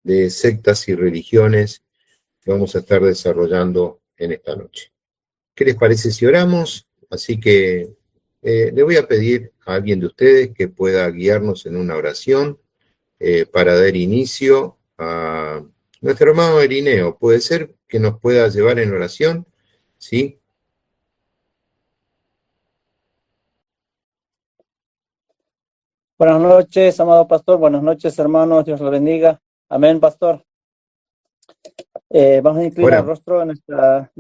de sectas y religiones que vamos a estar desarrollando en esta noche. ¿Qué les parece si oramos? Así que le voy a pedir a alguien de ustedes que pueda guiarnos en una oración para dar inicio a nuestro hermano Irineo. ¿Puede ser que nos pueda llevar en oración? ¿Sí? Buenas noches, amado pastor. Buenas noches, hermanos. Dios lo bendiga. Amén, pastor. Vamos a inclinar el rostro en esta...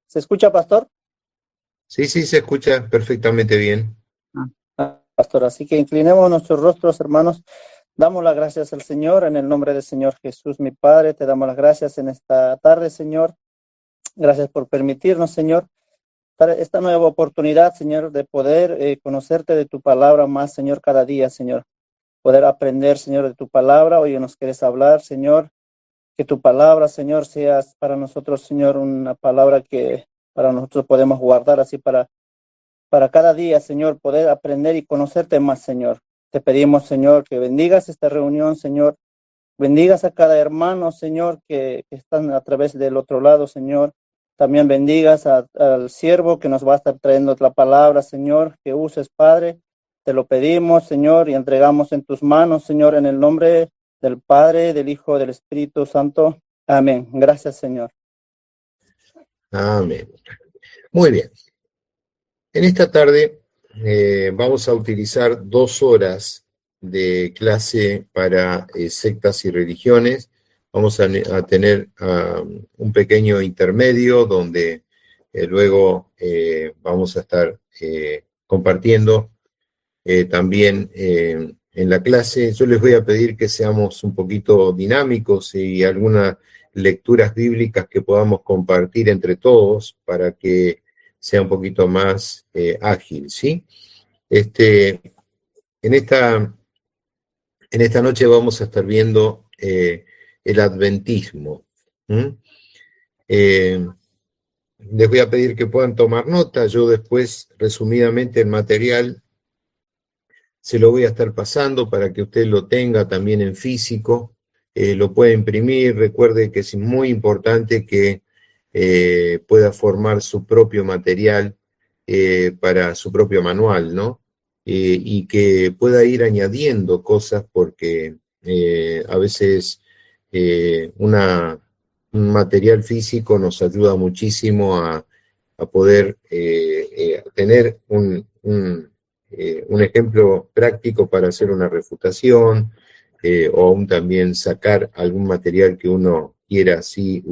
¿Se escucha, pastor? Sí, se escucha perfectamente bien. Pastor, así que inclinemos nuestros rostros, hermanos. Damos las gracias al Señor en el nombre del Señor Jesús, mi Padre. Te damos las gracias en esta tarde, Señor. Gracias por permitirnos, Señor, esta nueva oportunidad, Señor, de poder conocerte de tu palabra más, Señor, cada día, Señor. Poder aprender, Señor, de tu palabra. Hoy nos quieres hablar, Señor. Que tu palabra, Señor, sea para nosotros, Señor, una palabra que para nosotros podemos guardar así para cada día, Señor, poder aprender y conocerte más, Señor. Te pedimos, Señor, que bendigas esta reunión, Señor. Bendigas a cada hermano, Señor, que están a través del otro lado, Señor. También bendigas al siervo que nos va a estar trayendo la palabra, Señor, que uses, Padre. Te lo pedimos, Señor, y entregamos en tus manos, Señor, en el nombre del Padre, del Hijo, del Espíritu Santo. Amén. Gracias, Señor. Amén. Muy bien. En esta tarde vamos a utilizar 2 horas de clase para sectas y religiones. Vamos a tener un pequeño intermedio donde luego vamos a estar compartiendo también en la clase. Yo les voy a pedir que seamos un poquito dinámicos y algunas lecturas bíblicas que podamos compartir entre todos para que sea un poquito más ágil, ¿sí? En esta noche vamos a estar viendo el adventismo. Les voy a pedir que puedan tomar nota. Yo después, resumidamente, el material se lo voy a estar pasando para que usted lo tenga también en físico, lo puede imprimir. Recuerde que es muy importante que pueda formar su propio material para su propio manual, ¿no? Y que pueda ir añadiendo cosas porque a veces un material físico nos ayuda muchísimo a poder tener un ejemplo práctico para hacer una refutación o aún también sacar algún material que uno quiera así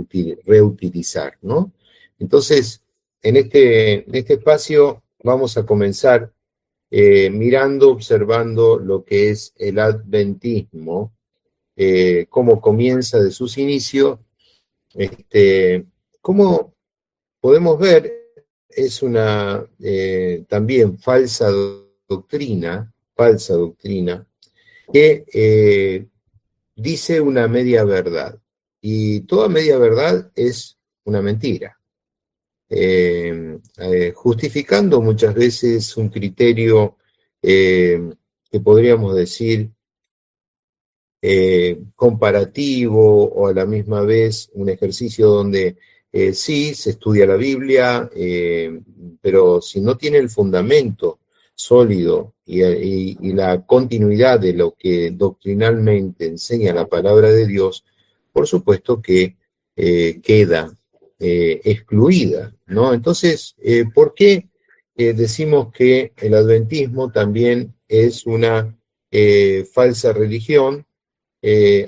reutilizar, ¿no? Entonces, en este espacio vamos a comenzar mirando, observando lo que es el adventismo, cómo comienza de sus inicios, cómo podemos ver, es una también falsa doctrina, que dice una media verdad. Y toda media verdad es una mentira. Justificando muchas veces un criterio que podríamos decir comparativo o a la misma vez un ejercicio donde sí, se estudia la Biblia, pero si no tiene el fundamento sólido y la continuidad de lo que doctrinalmente enseña la palabra de Dios, por supuesto que queda excluida, ¿no? Entonces, ¿por qué decimos que el adventismo también es una falsa religión?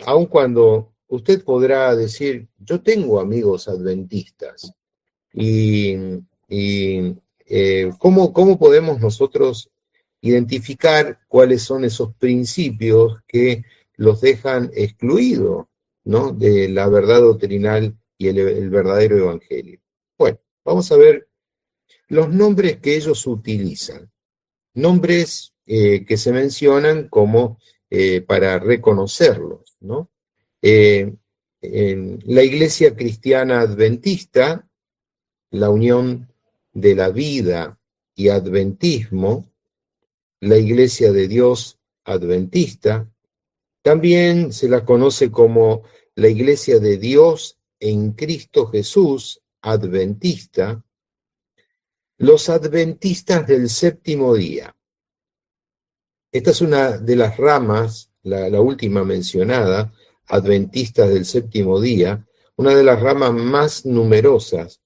Aun cuando usted podrá decir, yo tengo amigos adventistas, ¿cómo podemos nosotros identificar cuáles son esos principios que los dejan excluidos, ¿no?, de la verdad doctrinal y el verdadero evangelio? Bueno, vamos a ver los nombres que ellos utilizan. Nombres que se mencionan como para reconocerlos, ¿no? En la Iglesia Cristiana Adventista, la Unión de la Vida y Adventismo, la Iglesia de Dios Adventista, también se la conoce como la Iglesia de Dios en Cristo Jesús, adventista, los adventistas del séptimo día. Esta es una de las ramas, la última mencionada, adventistas del séptimo día, una de las ramas más numerosas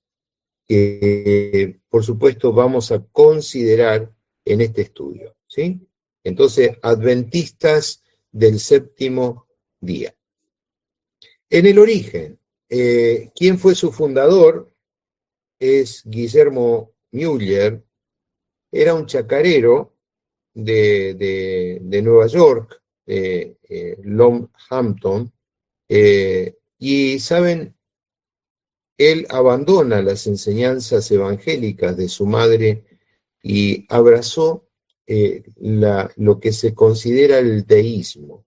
que, por supuesto, vamos a considerar en este estudio, ¿sí? Entonces, adventistas del séptimo día. En el origen, ¿quién fue su fundador? Es Guillermo Müller, era un chacarero de Nueva York, Long Hampton, y saben, él abandona las enseñanzas evangélicas de su madre y abrazó lo que se considera el teísmo.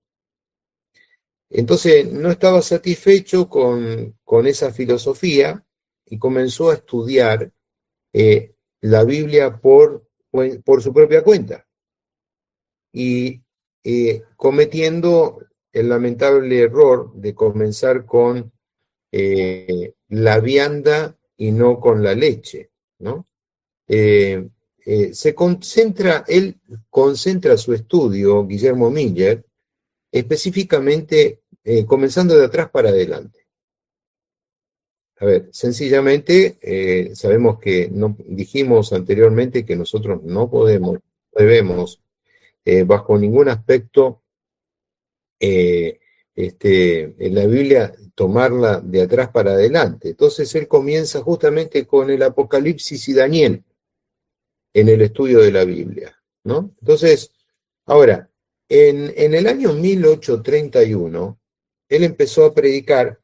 Entonces no estaba satisfecho con esa filosofía y comenzó a estudiar la Biblia por su propia cuenta. Y cometiendo el lamentable error de comenzar con la vianda y no con la leche, ¿no? Él concentra su estudio, Guillermo Miller, específicamente comenzando de atrás para adelante. A ver, sencillamente sabemos que dijimos anteriormente que nosotros no debemos, bajo ningún aspecto, en la Biblia tomarla de atrás para adelante. Entonces él comienza justamente con el Apocalipsis y Daniel en el estudio de la Biblia, ¿no? Entonces, ahora, en el año 1831, él empezó a predicar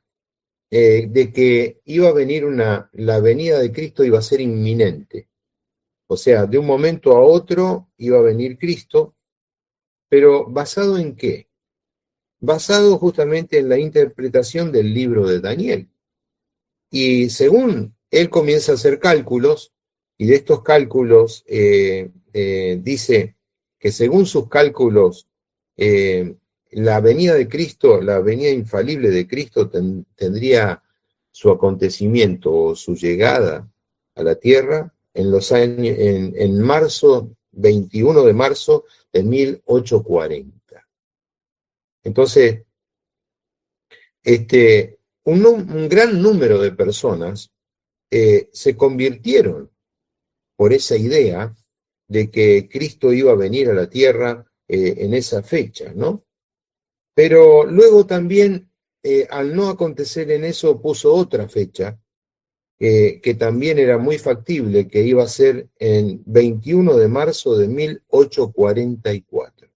de que iba a venir la venida de Cristo iba a ser inminente. O sea, de un momento a otro iba a venir Cristo, pero ¿basado en qué? Basado justamente en la interpretación del libro de Daniel. Y según él comienza a hacer cálculos, y de estos cálculos dice que según sus cálculos, la venida de Cristo, la venida infalible de Cristo tendría su acontecimiento o su llegada a la tierra en marzo, 21 de marzo de 1840. Entonces, un gran número de personas se convirtieron por esa idea de que Cristo iba a venir a la tierra en esa fecha, ¿no? Pero luego también, al no acontecer en eso, puso otra fecha, que también era muy factible, que iba a ser en 21 de marzo de 1844.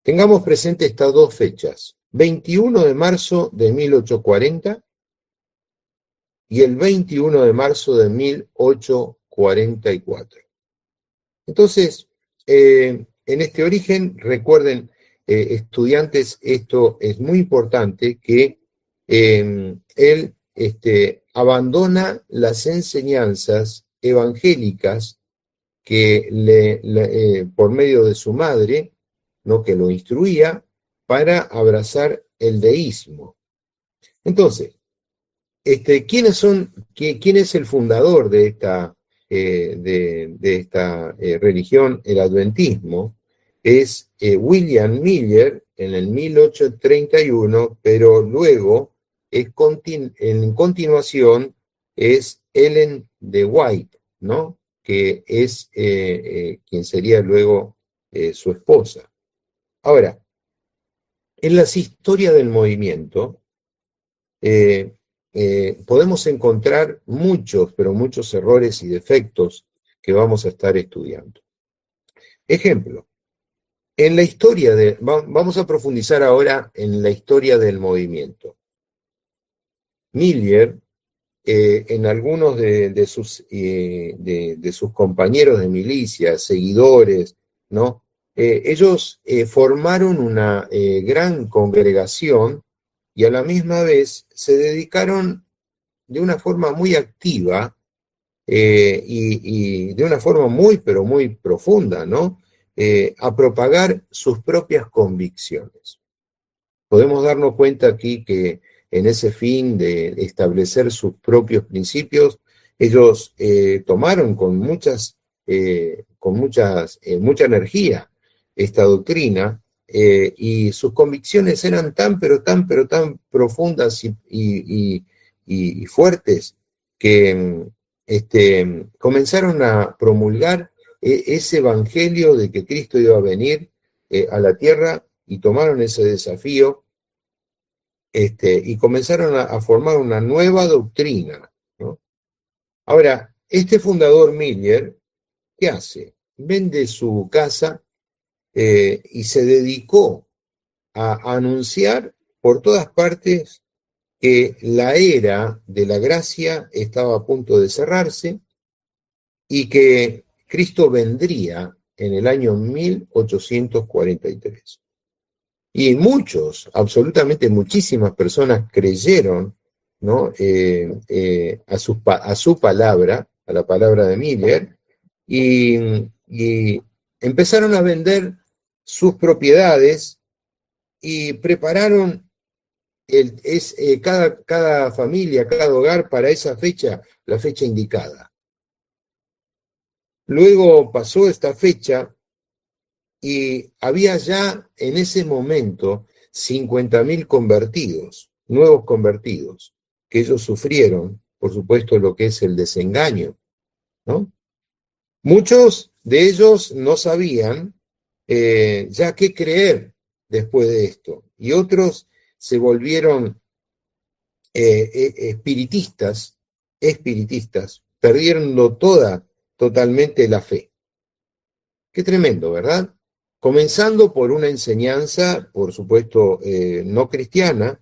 Tengamos presente estas dos fechas, 21 de marzo de 1840 y el 21 de marzo de 1844. Entonces, en este origen, recuerden, estudiantes, esto es muy importante, que él abandona las enseñanzas evangélicas que por medio de su madre, ¿no?, que lo instruía, para abrazar el deísmo. Entonces, ¿quién es el fundador de esta religión, el adventismo? Es William Miller en el 1831, pero luego, en continuación, es Ellen de White, ¿no?, que es quien sería luego su esposa. Ahora, en las historias del movimiento, podemos encontrar muchos, pero muchos errores y defectos que vamos a estar estudiando. Ejemplo, en la historia vamos a profundizar ahora en la historia del movimiento. Miller, en algunos de sus compañeros de milicia, seguidores, ¿no? Ellos formaron una gran congregación y a la misma vez se dedicaron de una forma muy activa y de una forma muy, pero muy profunda, ¿no?, a propagar sus propias convicciones. podemos darnos cuenta aquí que en ese fin de establecer sus propios principios, ellos tomaron con mucha energía esta doctrina, y sus convicciones eran pero tan profundas y fuertes que comenzaron a promulgar ese evangelio de que Cristo iba a venir a la tierra, y tomaron ese desafío y comenzaron a formar una nueva doctrina, ¿no? Ahora, este fundador Miller, ¿qué hace? Vende su casa y se dedicó a anunciar por todas partes que la era de la gracia estaba a punto de cerrarse y que Cristo vendría en el año 1843. Y muchos, absolutamente muchísimas personas creyeron, ¿no? A su palabra, a la palabra de Miller, y empezaron a vender sus propiedades y prepararon cada familia, cada hogar para esa fecha, la fecha indicada. Luego pasó esta fecha y había ya en ese momento 50.000 convertidos, nuevos convertidos, que ellos sufrieron, por supuesto, lo que es el desengaño, ¿no? Muchos de ellos no sabían ya qué creer después de esto, y otros se volvieron espiritistas, perdiendo totalmente la fe. Qué tremendo, ¿verdad? Comenzando por una enseñanza, por supuesto, no cristiana,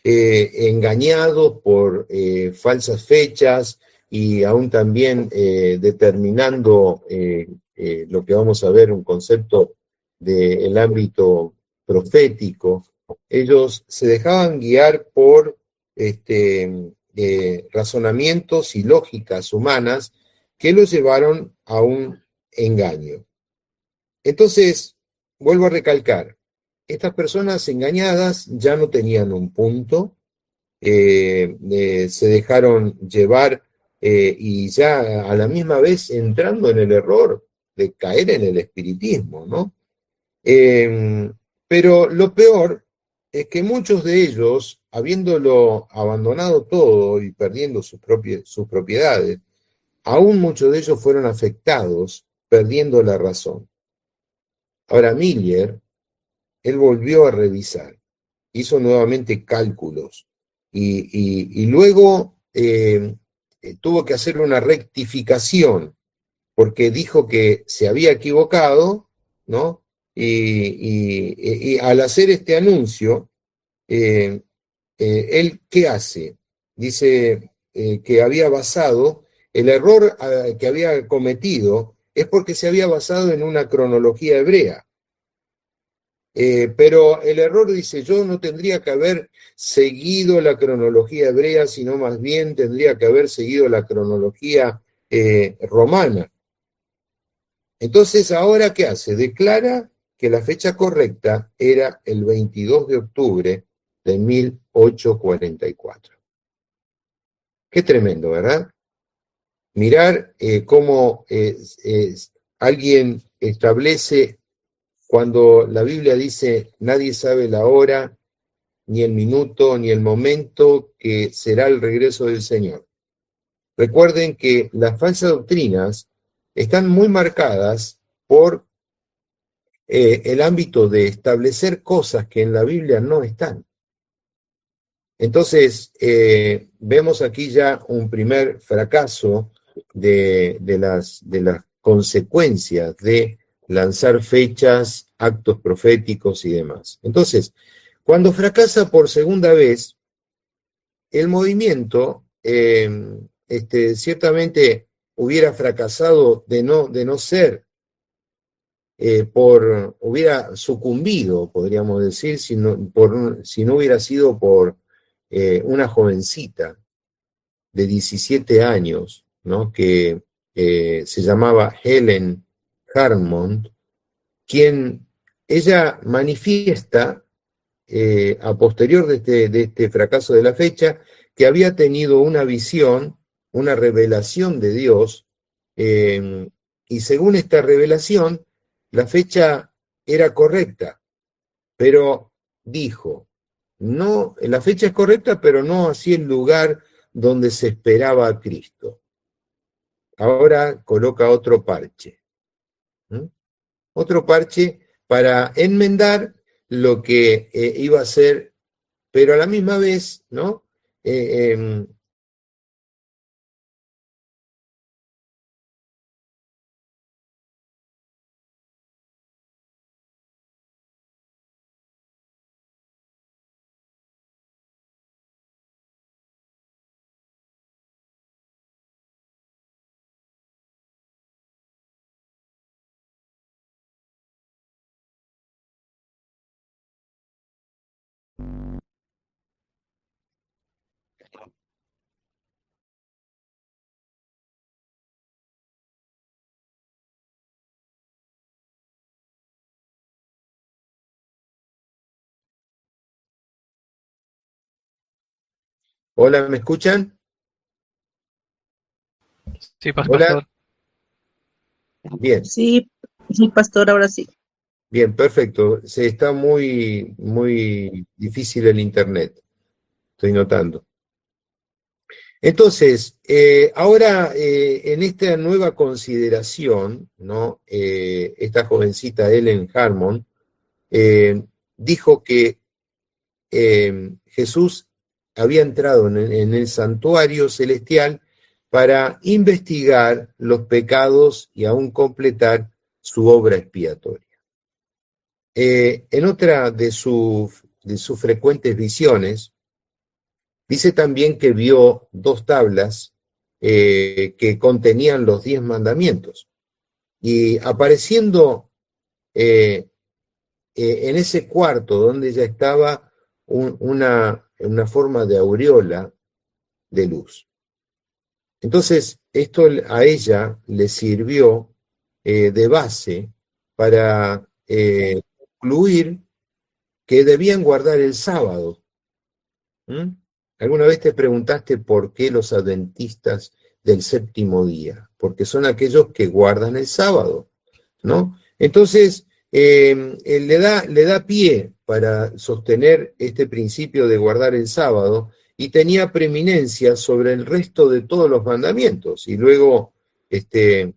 engañados por falsas fechas, y aún también determinando lo que vamos a ver, un concepto del ámbito profético. Ellos se dejaban guiar por razonamientos y lógicas humanas que los llevaron a un engaño. Entonces, vuelvo a recalcar, estas personas engañadas ya no tenían un punto, se dejaron llevar y ya a la misma vez entrando en el error de caer en el espiritismo, ¿no? Pero lo peor es que muchos de ellos, habiéndolo abandonado todo y perdiendo sus propiedades, aún muchos de ellos fueron afectados, perdiendo la razón. Ahora, Miller, él volvió a revisar, hizo nuevamente cálculos y luego tuvo que hacer una rectificación porque dijo que se había equivocado, ¿no? Y al hacer este anuncio, él, ¿qué hace? Dice que había basado, el error que había cometido es porque se había basado en una cronología hebrea. Pero el error dice, yo no tendría que haber seguido la cronología hebrea, sino más bien tendría que haber seguido la cronología romana. Entonces, ¿ahora qué hace? Declara que la fecha correcta era el 22 de octubre de 1844. Qué tremendo, ¿verdad? Mirar cómo alguien establece, cuando la Biblia dice, nadie sabe la hora, ni el minuto, ni el momento que será el regreso del Señor. Recuerden que las falsas doctrinas están muy marcadas por el ámbito de establecer cosas que en la Biblia no están. Entonces, vemos aquí ya un primer fracaso de las consecuencias de lanzar fechas, actos proféticos y demás. Entonces, cuando fracasa por segunda vez, el movimiento ciertamente hubiera fracasado de no ser, hubiera sucumbido, podríamos decir, si no hubiera sido por una jovencita de 17 años, ¿no? Que se llamaba Helen Harmon, quien ella manifiesta a posterior de este fracaso de la fecha, que había tenido una visión, una revelación de Dios, y según esta revelación, la fecha era correcta, pero dijo, no, la fecha es correcta, pero no así el lugar donde se esperaba a Cristo. Ahora coloca otro parche. Otro parche para enmendar lo que iba a ser, pero a la misma vez, ¿no? Hola, ¿me escuchan? Sí, Hola, pastor. bien, Sí, sí, pastor, ahora sí. bien, perfecto. Se está muy difícil el internet, estoy notando. Entonces, ahora en esta nueva consideración, ¿no? Esta jovencita Ellen Harmon dijo que Jesús había entrado en el santuario celestial para investigar los pecados y aún completar su obra expiatoria. En otra de sus frecuentes visiones, dice también que vio dos tablas que contenían los 10 mandamientos. Y apareciendo en ese cuarto donde ella estaba una forma de aureola de luz. Entonces, esto a ella le sirvió de base para concluir que debían guardar el sábado. ¿Mm? ¿Alguna vez te preguntaste por qué los adventistas del séptimo día? Porque son aquellos que guardan el sábado, ¿no? Entonces, le da pie para sostener este principio de guardar el sábado y tenía preeminencia sobre el resto de todos los mandamientos. Y luego, ¿qué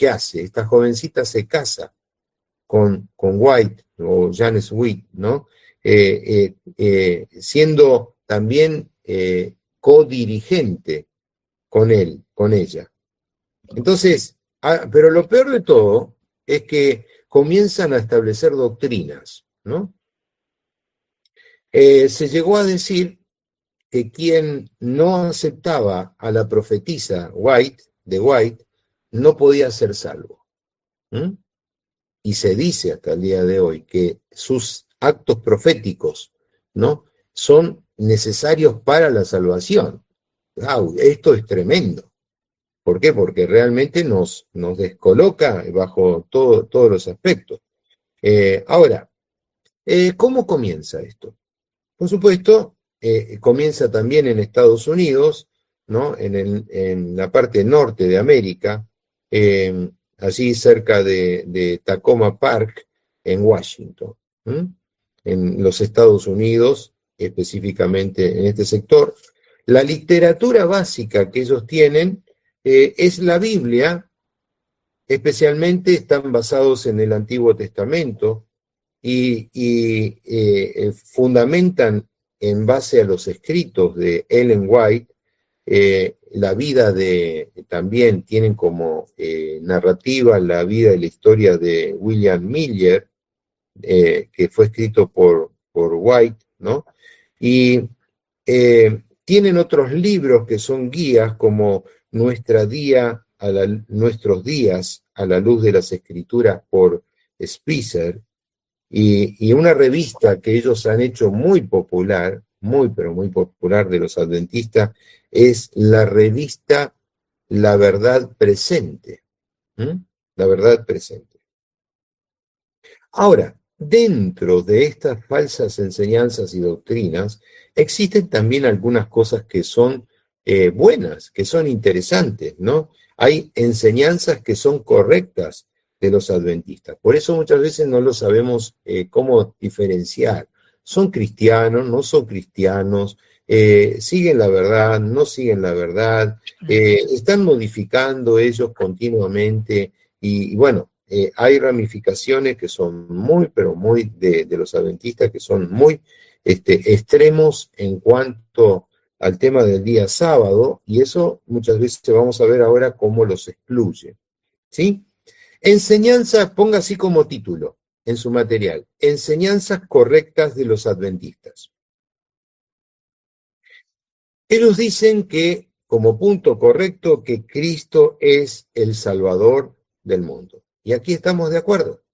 hace? Esta jovencita se casa con White o James Witt, ¿no? Siendo también codirigente con él, con ella. Entonces, pero lo peor de todo es que comienzan a establecer doctrinas, ¿no? Se llegó a decir que quien no aceptaba a la profetisa de White, no podía ser salvo. ¿Mm? Y se dice hasta el día de hoy que sus actos proféticos, ¿no? son necesarios para la salvación. ¡Wow! Esto es tremendo. ¿Por qué? Porque realmente nos descoloca bajo todos los aspectos. Ahora, ¿cómo comienza esto? Por supuesto, comienza también en Estados Unidos, ¿no? En la parte norte de América, allí cerca de Tacoma Park, en Washington, ¿m? En los Estados Unidos, específicamente en este sector. La literatura básica que ellos tienen es la Biblia, especialmente están basados en el Antiguo Testamento y fundamentan en base a los escritos de Ellen White, la vida también tienen como narrativa la vida y la historia de William Miller, que fue escrito por White, ¿no? Y tienen otros libros que son guías como Nuestros días a la luz de las escrituras por Spicer, y una revista que ellos han hecho muy popular, muy pero muy popular de los adventistas, es la revista La Verdad Presente. ¿Mm? La Verdad Presente. Ahora, dentro de estas falsas enseñanzas y doctrinas existen también algunas cosas que son buenas, que son interesantes, ¿no? Hay enseñanzas que son correctas de los adventistas. Por eso muchas veces no lo sabemos cómo diferenciar. ¿Son cristianos? ¿No son cristianos? ¿Siguen la verdad? ¿No siguen la verdad? ¿Están modificando ellos continuamente? Y bueno, hay ramificaciones que son muy, pero muy de los adventistas, que son muy extremos en cuanto al tema del día sábado, y eso muchas veces vamos a ver ahora cómo los excluye, ¿sí? Enseñanza, ponga así como título en su material, enseñanzas correctas de los adventistas. Ellos dicen que, como punto correcto, que Cristo es el Salvador del mundo. Y aquí estamos de acuerdo,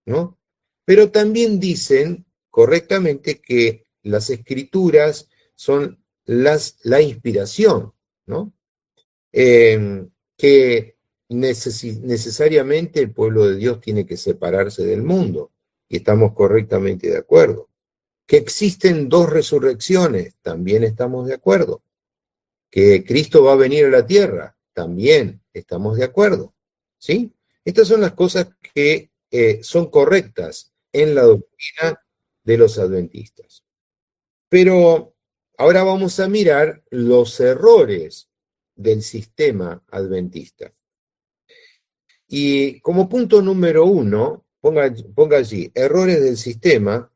¿no? Pero también dicen correctamente que las escrituras son la inspiración, ¿no? Que necesariamente el pueblo de Dios tiene que separarse del mundo, y estamos correctamente de acuerdo. Que existen dos resurrecciones, también estamos de acuerdo. Que Cristo va a venir a la tierra, también estamos de acuerdo, ¿sí? Estas son las cosas que son correctas en la doctrina de los adventistas. Pero ahora vamos a mirar los errores del sistema adventista. Y como punto número 1, ponga allí, errores del sistema,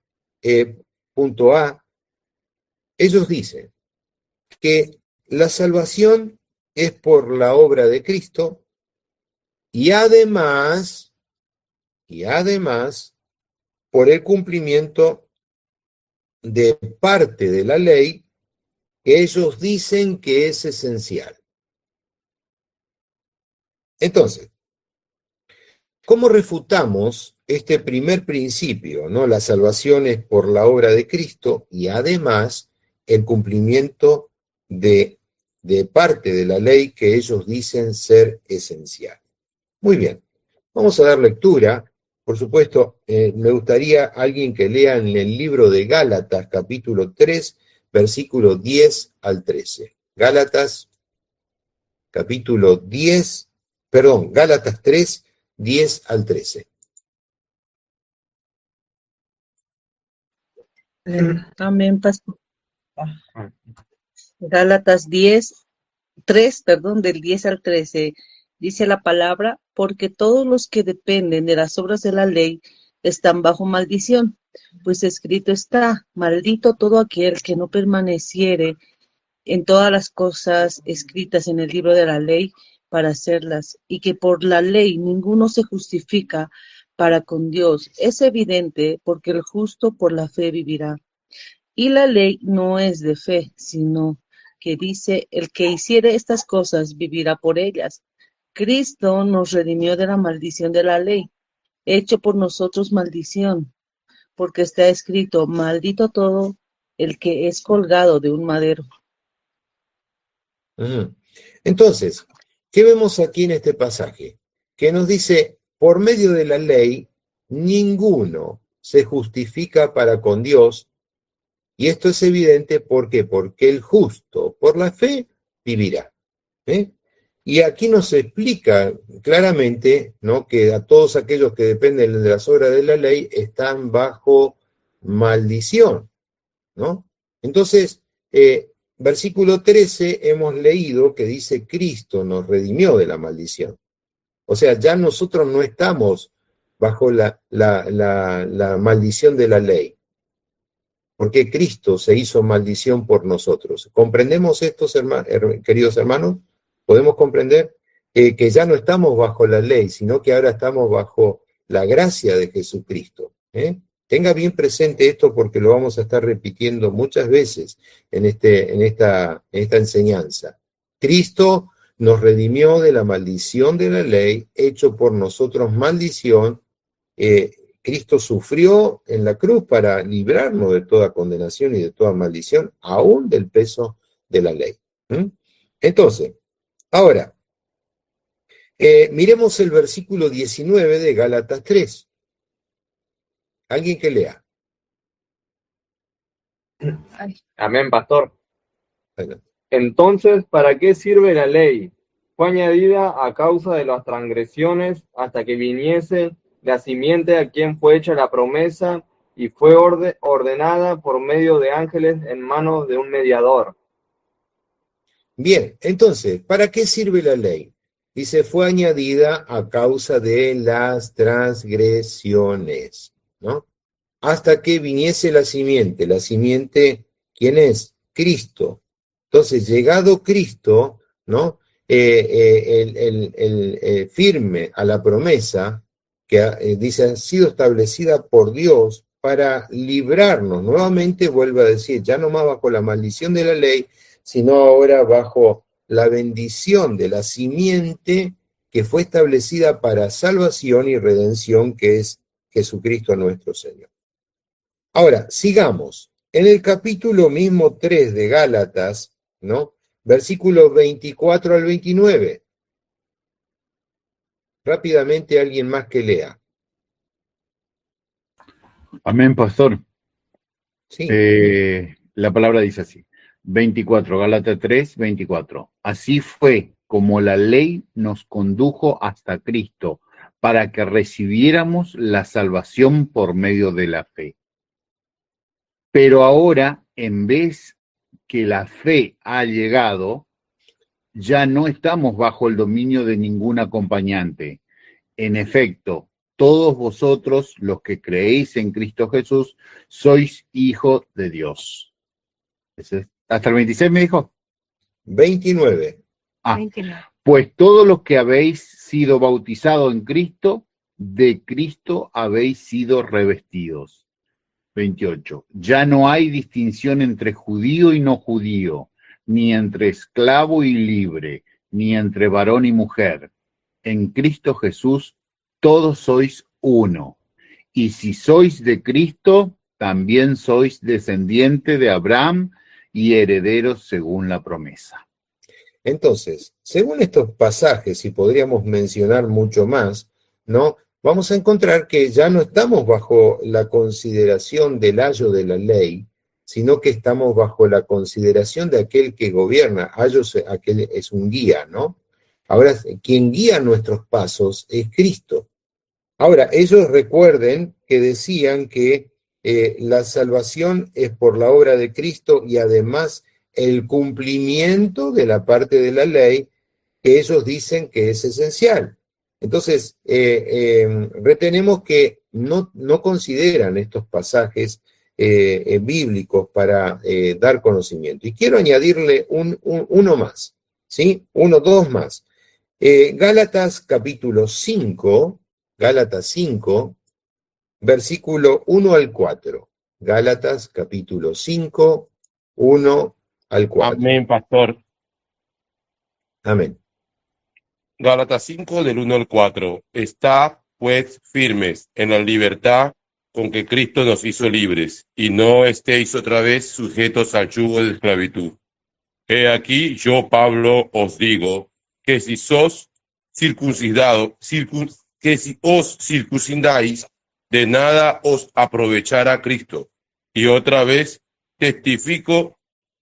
punto A, ellos dicen que la salvación es por la obra de Cristo y además, por el cumplimiento de parte de la ley que ellos dicen que es esencial. Entonces, ¿cómo refutamos este primer principio, ¿no? La salvación es por la obra de Cristo y además el cumplimiento de parte de la ley que ellos dicen ser esencial. Muy bien, vamos a dar lectura. Por supuesto, me gustaría alguien que lea en el libro de Gálatas, capítulo 3, versículo 10 al 13. Gálatas, capítulo 10, perdón, Gálatas 3, 10 al 13. Amén, pastor. Gálatas 3, perdón, del 10 al 13. Dice la palabra, porque todos los que dependen de las obras de la ley están bajo maldición, pues escrito está, maldito todo aquel que no permaneciere en todas las cosas escritas en el libro de la ley para hacerlas, y que por la ley ninguno se justifica para con Dios. Es evidente, porque el justo por la fe vivirá. Y la ley no es de fe, sino que dice, el que hiciere estas cosas vivirá por ellas. Cristo nos redimió de la maldición de la ley, hecho por nosotros maldición, porque está escrito, maldito todo el que es colgado de un madero. Entonces, ¿qué vemos aquí en este pasaje? Que nos dice, por medio de la ley, ninguno se justifica para con Dios, y esto es evidente, ¿por qué? Porque el justo, por la fe, vivirá. Y aquí nos explica claramente, ¿no?, que a todos aquellos que dependen de las obras de la ley están bajo maldición, ¿no? Entonces, versículo 13 hemos leído que dice, Cristo nos redimió de la maldición. O sea, ya nosotros no estamos bajo la maldición de la ley, porque Cristo se hizo maldición por nosotros. ¿Comprendemos esto, queridos hermanos? ¿Podemos comprender que ya no estamos bajo la ley, sino que ahora estamos bajo la gracia de Jesucristo? Tenga bien presente esto, porque lo vamos a estar repitiendo muchas veces en esta enseñanza. Cristo nos redimió de la maldición de la ley, hecho por nosotros maldición. Cristo sufrió en la cruz para librarnos de toda condenación y de toda maldición, aún del peso de la ley. Entonces, ahora, miremos el versículo 19 de Gálatas 3. Alguien que lea. Amén, pastor. Bueno, Entonces, ¿para qué sirve la ley? Fue añadida a causa de las transgresiones hasta que viniese la simiente a quien fue hecha la promesa y fue ordenada por medio de ángeles en manos de un mediador. bien, entonces, ¿para qué sirve la ley? Dice, fue añadida a causa de las transgresiones, ¿no? Hasta que viniese la simiente. La simiente, ¿quién es? Cristo. Entonces, llegado Cristo, ¿no? Firme a la promesa que dice, ha sido establecida por Dios para librarnos. Nuevamente vuelve a decir, ya no más bajo la maldición de la ley, sino ahora bajo la bendición de la simiente que fue establecida para salvación y redención, que es Jesucristo nuestro Señor. Ahora, sigamos. En el capítulo mismo 3 de Gálatas, ¿no? Versículos 24 al 29. Rápidamente alguien más que lea. Amén, pastor. Sí. La palabra dice así. 24, Gálatas 3, 24. Así fue como la ley nos condujo hasta Cristo, para que recibiéramos la salvación por medio de la fe. Pero ahora, en vez que la fe ha llegado, ya no estamos bajo el dominio de ningún acompañante. En efecto, todos vosotros, los que creéis en Cristo Jesús, sois hijos de Dios. ¿Hasta el 26 me dijo? 29. Ah, pues todos los que habéis sido bautizados en Cristo, de Cristo habéis sido revestidos. 28. Ya no hay distinción entre judío y no judío, ni entre esclavo y libre, ni entre varón y mujer. En Cristo Jesús todos sois uno. Y si sois de Cristo, también sois descendiente de Abraham y herederos según la promesa. Entonces, según estos pasajes, y podríamos mencionar mucho más, ¿no? Vamos a encontrar que ya no estamos bajo la consideración del ayo de la ley, sino que estamos bajo la consideración de aquel que gobierna. Ayo, aquel es un guía, ¿no? Ahora, quien guía nuestros pasos es Cristo. Ahora, ellos recuerden que decían que la salvación es por la obra de Cristo y además el cumplimiento de la parte de la ley que ellos dicen que es esencial. Entonces, retenemos que no consideran estos pasajes bíblicos para dar conocimiento. Y quiero añadirle uno más, ¿sí? Dos más. Gálatas capítulo 5, Gálatas 5, versículo 1 al 4. Gálatas capítulo 5, 1 al 4. Amén, pastor. Amén. Gálatas 5 del 1 al 4. Está, pues, firmes en la libertad con que Cristo nos hizo libres, y no estéis otra vez sujetos al yugo de esclavitud. He aquí, yo, Pablo, os digo, que si sos circuncidados, que si os circuncidáis, de nada os aprovechará Cristo. Y otra vez testifico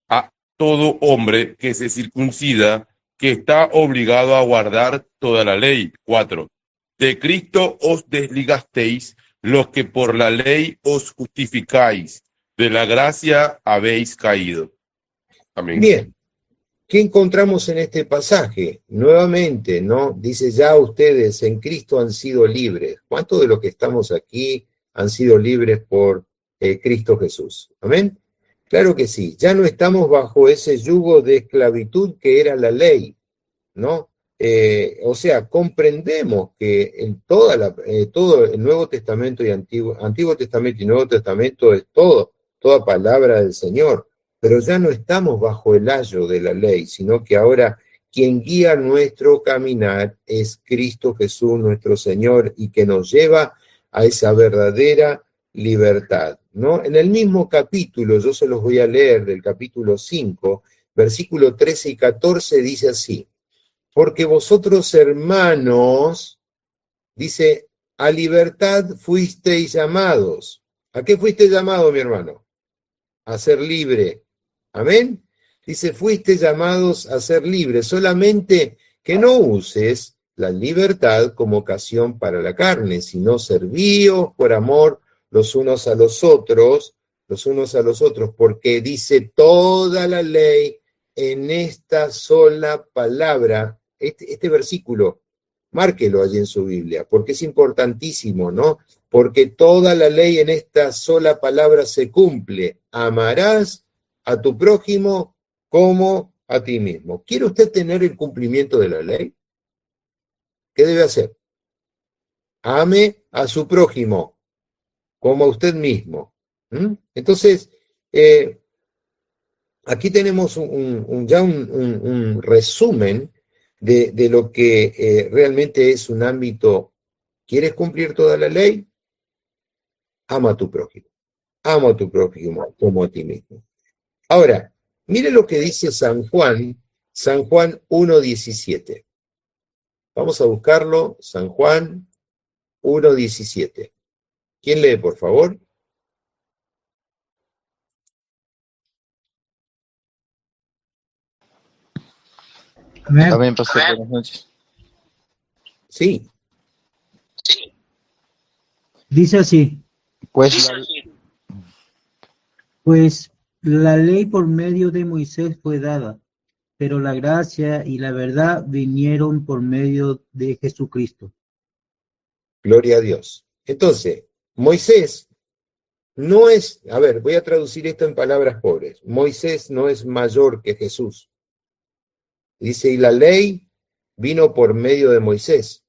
a todo hombre que se circuncida, que está obligado a guardar toda la ley. 4. De Cristo os desligasteis los que por la ley os justificáis. De la gracia habéis caído. Amén. Bien. ¿Qué encontramos en este pasaje? Nuevamente, ¿no? Dice, ya ustedes en Cristo han sido libres. ¿Cuántos de los que estamos aquí han sido libres por Cristo Jesús? ¿Amén? Claro que sí. Ya no estamos bajo ese yugo de esclavitud que era la ley, ¿no? O sea, comprendemos que en todo el Nuevo Testamento y Antiguo Testamento y Nuevo Testamento es toda palabra del Señor. Pero ya no estamos bajo el ayo de la ley, sino que ahora quien guía nuestro caminar es Cristo Jesús, nuestro Señor, y que nos lleva a esa verdadera libertad, ¿no? En el mismo capítulo, yo se los voy a leer del capítulo 5, versículo 13 y 14, dice así: porque vosotros, hermanos, dice, a libertad fuisteis llamados. ¿A qué fuiste llamado, mi hermano? A ser libre. Amén. Dice, fuiste llamados a ser libres, solamente que no uses la libertad como ocasión para la carne, sino servíos por amor los unos a los otros, porque dice toda la ley en esta sola palabra. Este versículo, márquelo allí en su Biblia, porque es importantísimo, ¿no? Porque toda la ley en esta sola palabra se cumple. Amarás a tu prójimo como a ti mismo. ¿Quiere usted tener el cumplimiento de la ley? ¿Qué debe hacer? Ame a su prójimo como a usted mismo. Entonces, aquí tenemos ya un resumen de lo que realmente es un ámbito. ¿Quieres cumplir toda la ley? Ama a tu prójimo. Ama a tu prójimo como a ti mismo. Ahora, mire lo que dice San Juan 1:17. Vamos a buscarlo, San Juan 1:17. ¿Quién lee, por favor? Amén. Amén, pastor. Buenas noches. Sí. Dice así, Pues pues la ley por medio de Moisés fue dada, pero la gracia y la verdad vinieron por medio de Jesucristo. Gloria a Dios. Entonces, Moisés no es, a ver, voy a traducir esto en palabras pobres. Moisés no es mayor que Jesús. Dice, y la ley vino por medio de Moisés,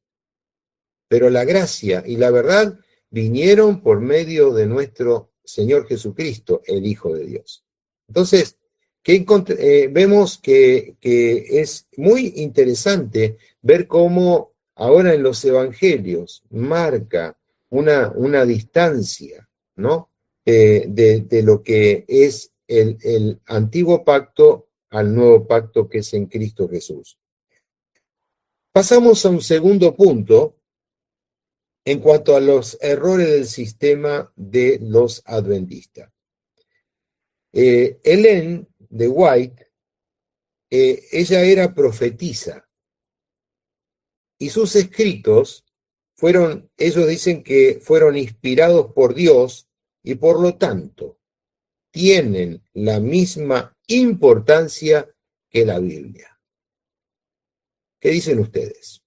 pero la gracia y la verdad vinieron por medio de nuestro Señor Jesucristo, el Hijo de Dios. Entonces, vemos que es muy interesante ver cómo ahora en los evangelios marca una distancia, ¿no? De lo que es el antiguo pacto al nuevo pacto que es en Cristo Jesús. Pasamos a un segundo punto en cuanto a los errores del sistema de los adventistas. Ellen de White, ella era profetisa y sus escritos ellos dicen que fueron inspirados por Dios y por lo tanto tienen la misma importancia que la Biblia. ¿Qué dicen ustedes?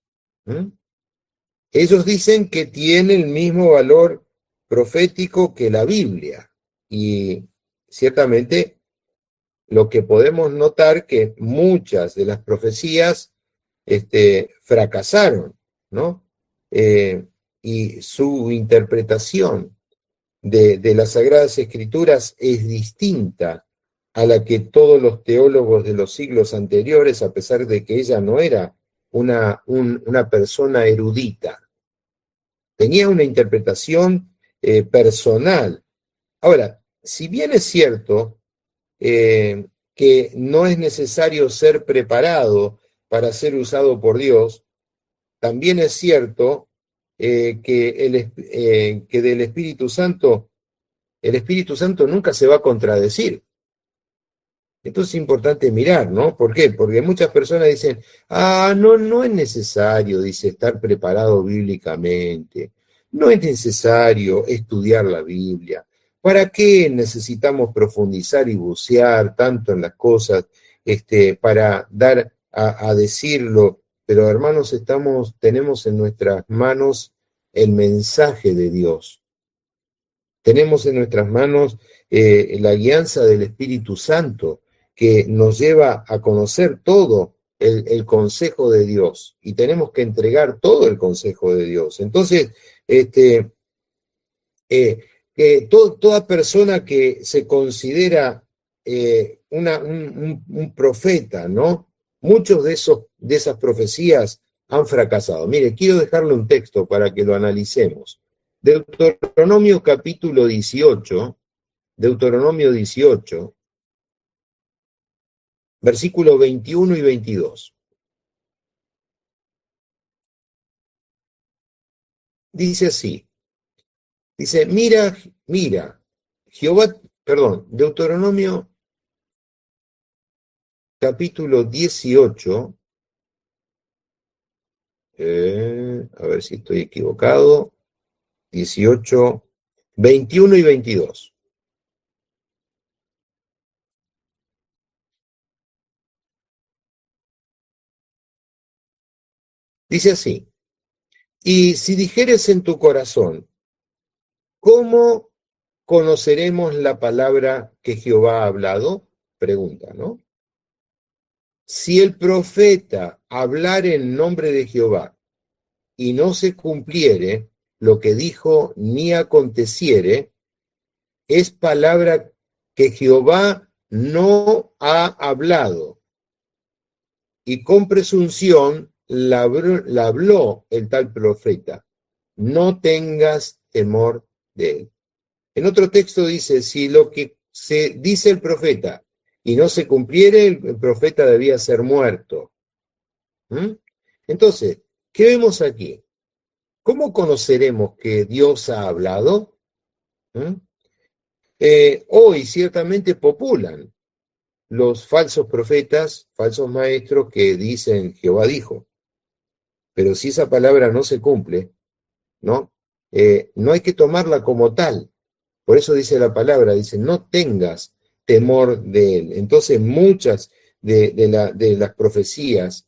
Ellos dicen que tiene el mismo valor profético que la Biblia y ciertamente lo que podemos notar que muchas de las profecías fracasaron, ¿no? Y su interpretación de las Sagradas Escrituras es distinta a la que todos los teólogos de los siglos anteriores, a pesar de que ella no era una persona erudita. Tenía una interpretación personal. Ahora, si bien es cierto que no es necesario ser preparado para ser usado por Dios, también es cierto que del Espíritu Santo, el Espíritu Santo nunca se va a contradecir. Esto es importante mirar, ¿no? ¿Por qué? Porque muchas personas dicen, no es necesario, dice, estar preparado bíblicamente. No es necesario estudiar la Biblia. ¿Para qué necesitamos profundizar y bucear tanto en las cosas para dar a decirlo? Pero hermanos, tenemos en nuestras manos el mensaje de Dios. Tenemos en nuestras manos la guianza del Espíritu Santo, que nos lleva a conocer todo el consejo de Dios, y tenemos que entregar todo el consejo de Dios. Entonces, toda persona que se considera un profeta, ¿no? Muchos de esas profecías han fracasado. Mire, quiero dejarle un texto para que lo analicemos. Deuteronomio capítulo 18, Deuteronomio 18, versículos 21 y 22. dice así, dice, mira, Jehová, perdón, Deuteronomio capítulo 18, a ver si estoy equivocado, 18, 21 y 22. Dice así, y si dijeres en tu corazón, ¿cómo conoceremos la palabra que Jehová ha hablado? Pregunta, ¿no? Si el profeta hablare en nombre de Jehová y no se cumpliere lo que dijo ni aconteciere, es palabra que Jehová no ha hablado. Y con presunción la habló el tal profeta. No tengas temor de él. En otro texto dice, si lo que se dice el profeta y no se cumpliere, el profeta debía ser muerto. Entonces, ¿qué vemos aquí? ¿Cómo conoceremos que Dios ha hablado? Hoy ciertamente populan los falsos profetas, falsos maestros que dicen Jehová dijo. Pero si esa palabra no se cumple, ¿no? No hay que tomarla como tal. Por eso dice la palabra, dice, no tengas temor de él. Entonces muchas de las profecías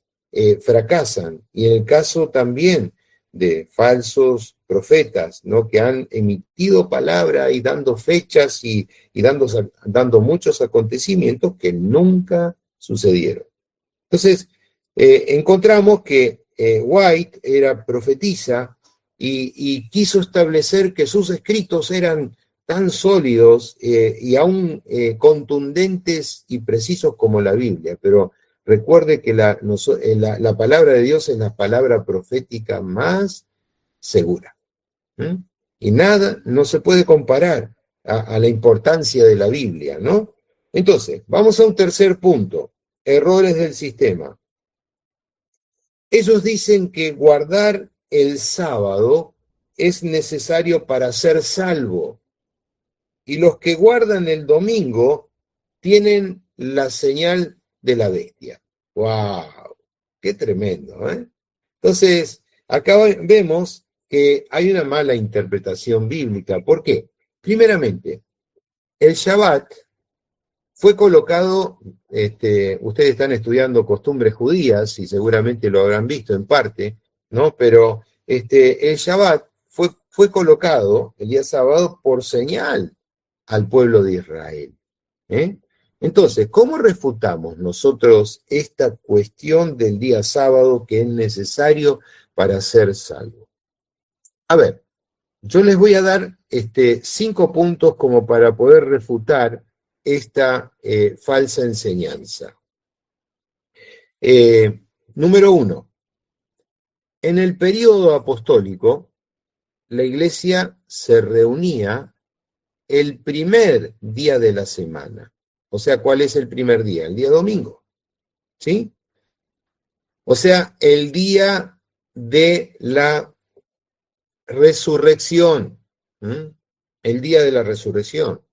fracasan. Y en el caso también de falsos profetas, ¿no? Que han emitido palabra y dando fechas y dando muchos acontecimientos que nunca sucedieron. Entonces, encontramos que White era profetisa y quiso establecer que sus escritos eran tan sólidos y aún contundentes y precisos como la Biblia, pero recuerde que la palabra de Dios es la palabra profética más segura. Y nada, no se puede comparar a la importancia de la Biblia, ¿no? Entonces, vamos a un tercer punto, errores del sistema. Ellos dicen que guardar el sábado es necesario para ser salvo. Y los que guardan el domingo tienen la señal de la bestia. ¡Wow! ¡Qué tremendo! Entonces, acá vemos que hay una mala interpretación bíblica. ¿Por qué? Primeramente, el Shabbat fue colocado, ustedes están estudiando costumbres judías y seguramente lo habrán visto en parte, ¿no? Pero el Shabbat fue colocado el día sábado por señal al pueblo de Israel. Entonces, ¿cómo refutamos nosotros esta cuestión del día sábado que es necesario para ser salvo? A ver, yo les voy a dar 5 puntos como para poder refutar esta falsa enseñanza. Número 1. En el período apostólico, la iglesia se reunía el primer día de la semana. O sea, ¿cuál es el primer día? El día domingo. ¿Sí? O sea, el día de la resurrección. El día de la resurrección.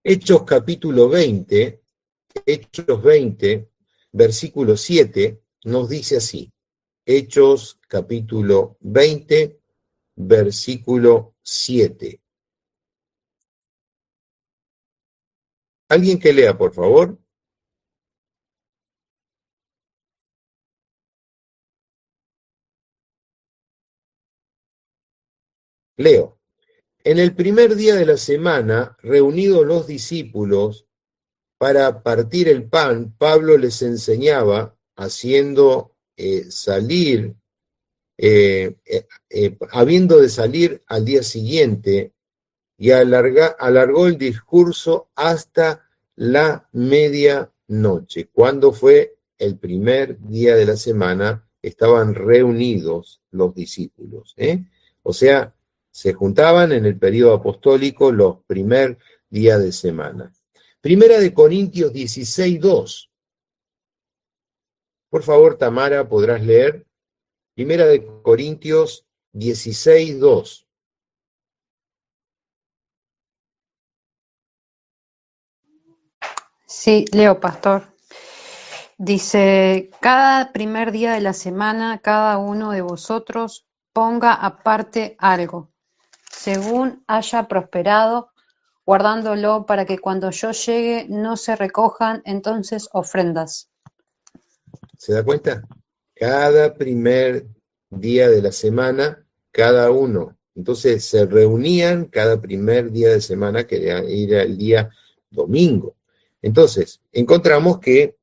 Hechos capítulo 20, Hechos 20, versículo 7, nos dice así. Hechos capítulo 20, versículo 7. ¿Alguien que lea, por favor? Leo. En el primer día de la semana, reunidos los discípulos para partir el pan, Pablo les enseñaba, habiendo de salir al día siguiente, y alargó el discurso hasta la medianoche. Cuando fue el primer día de la semana, estaban reunidos los discípulos. O sea, se juntaban en el periodo apostólico los primer día de semana. Primera de Corintios 16:2. Por favor, Tamara, ¿podrás leer? Primera de Corintios 16:2. Sí, leo, pastor. Dice, cada primer día de la semana, cada uno de vosotros ponga aparte algo, según haya prosperado, guardándolo para que cuando yo llegue no se recojan entonces ofrendas. ¿Se da cuenta? Cada primer día de la semana, cada uno. Entonces se reunían cada primer día de semana, que era el día domingo. Entonces, encontramos que,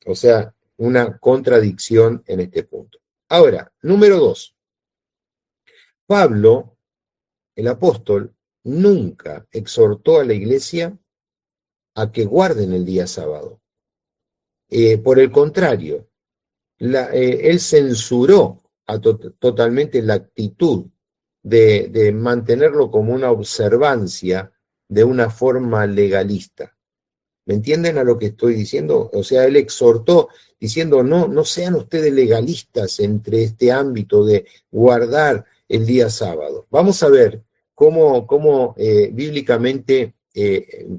o sea, una contradicción en este punto. Ahora, número 2. Pablo, el apóstol, nunca exhortó a la iglesia a que guarden el día sábado. Por el contrario, él censuró totalmente la actitud de mantenerlo como una observancia de una forma legalista. ¿Me entienden a lo que estoy diciendo? O sea, él exhortó diciendo, no sean ustedes legalistas entre este ámbito de guardar el día sábado. Vamos a ver cómo bíblicamente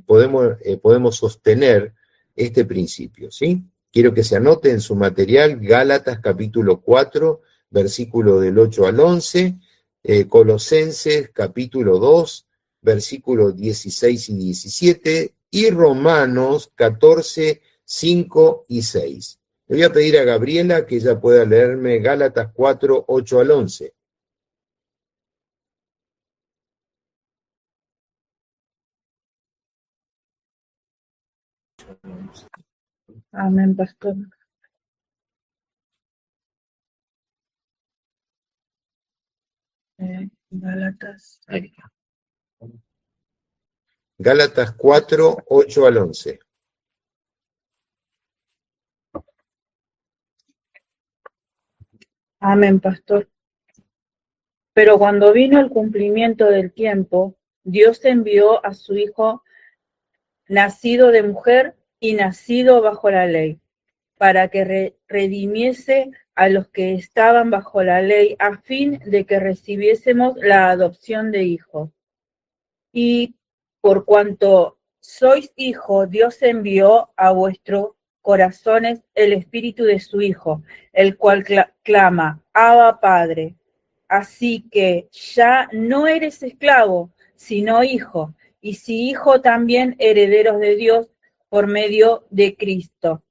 podemos sostener este principio, ¿sí? Quiero que se anote en su material Gálatas capítulo 4, versículo del 8 al 11, Colosenses capítulo 2, versículos 16 y 17, y Romanos 14, 5 y 6. Le voy a pedir a Gabriela que ella pueda leerme Gálatas 4, 8 al 11. Amén, pastor. Gálatas. Gálatas 4, 8 al 11. Amén, pastor. Pero cuando vino el cumplimiento del tiempo, Dios envió a su Hijo, nacido de mujer y nacido bajo la ley, para que redimiese a los que estaban bajo la ley, a fin de que recibiésemos la adopción de hijos. Y por cuanto sois hijos, Dios envió a vuestros corazones el espíritu de su Hijo, el cual clama, Abba, Padre. Así que ya no eres esclavo, sino hijo, y si hijo, también herederos de Dios por medio de Cristo.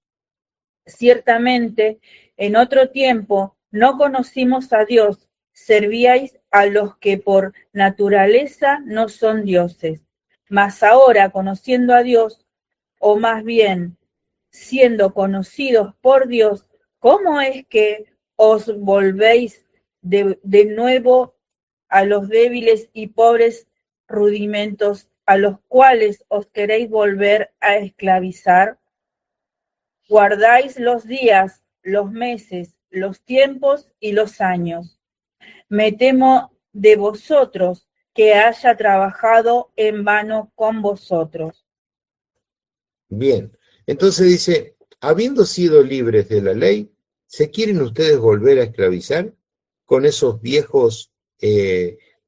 Ciertamente, en otro tiempo no conocimos a Dios, servíais a los que por naturaleza no son dioses. Mas ahora, conociendo a Dios, o más bien siendo conocidos por Dios, ¿cómo es que os volvéis de nuevo a los débiles y pobres rudimentos a los cuales os queréis volver a esclavizar? Guardáis los días, los meses, los tiempos y los años. Me temo de vosotros que haya trabajado en vano con vosotros. Bien, entonces dice, habiendo sido libres de la ley, ¿se quieren ustedes volver a esclavizar con esos viejos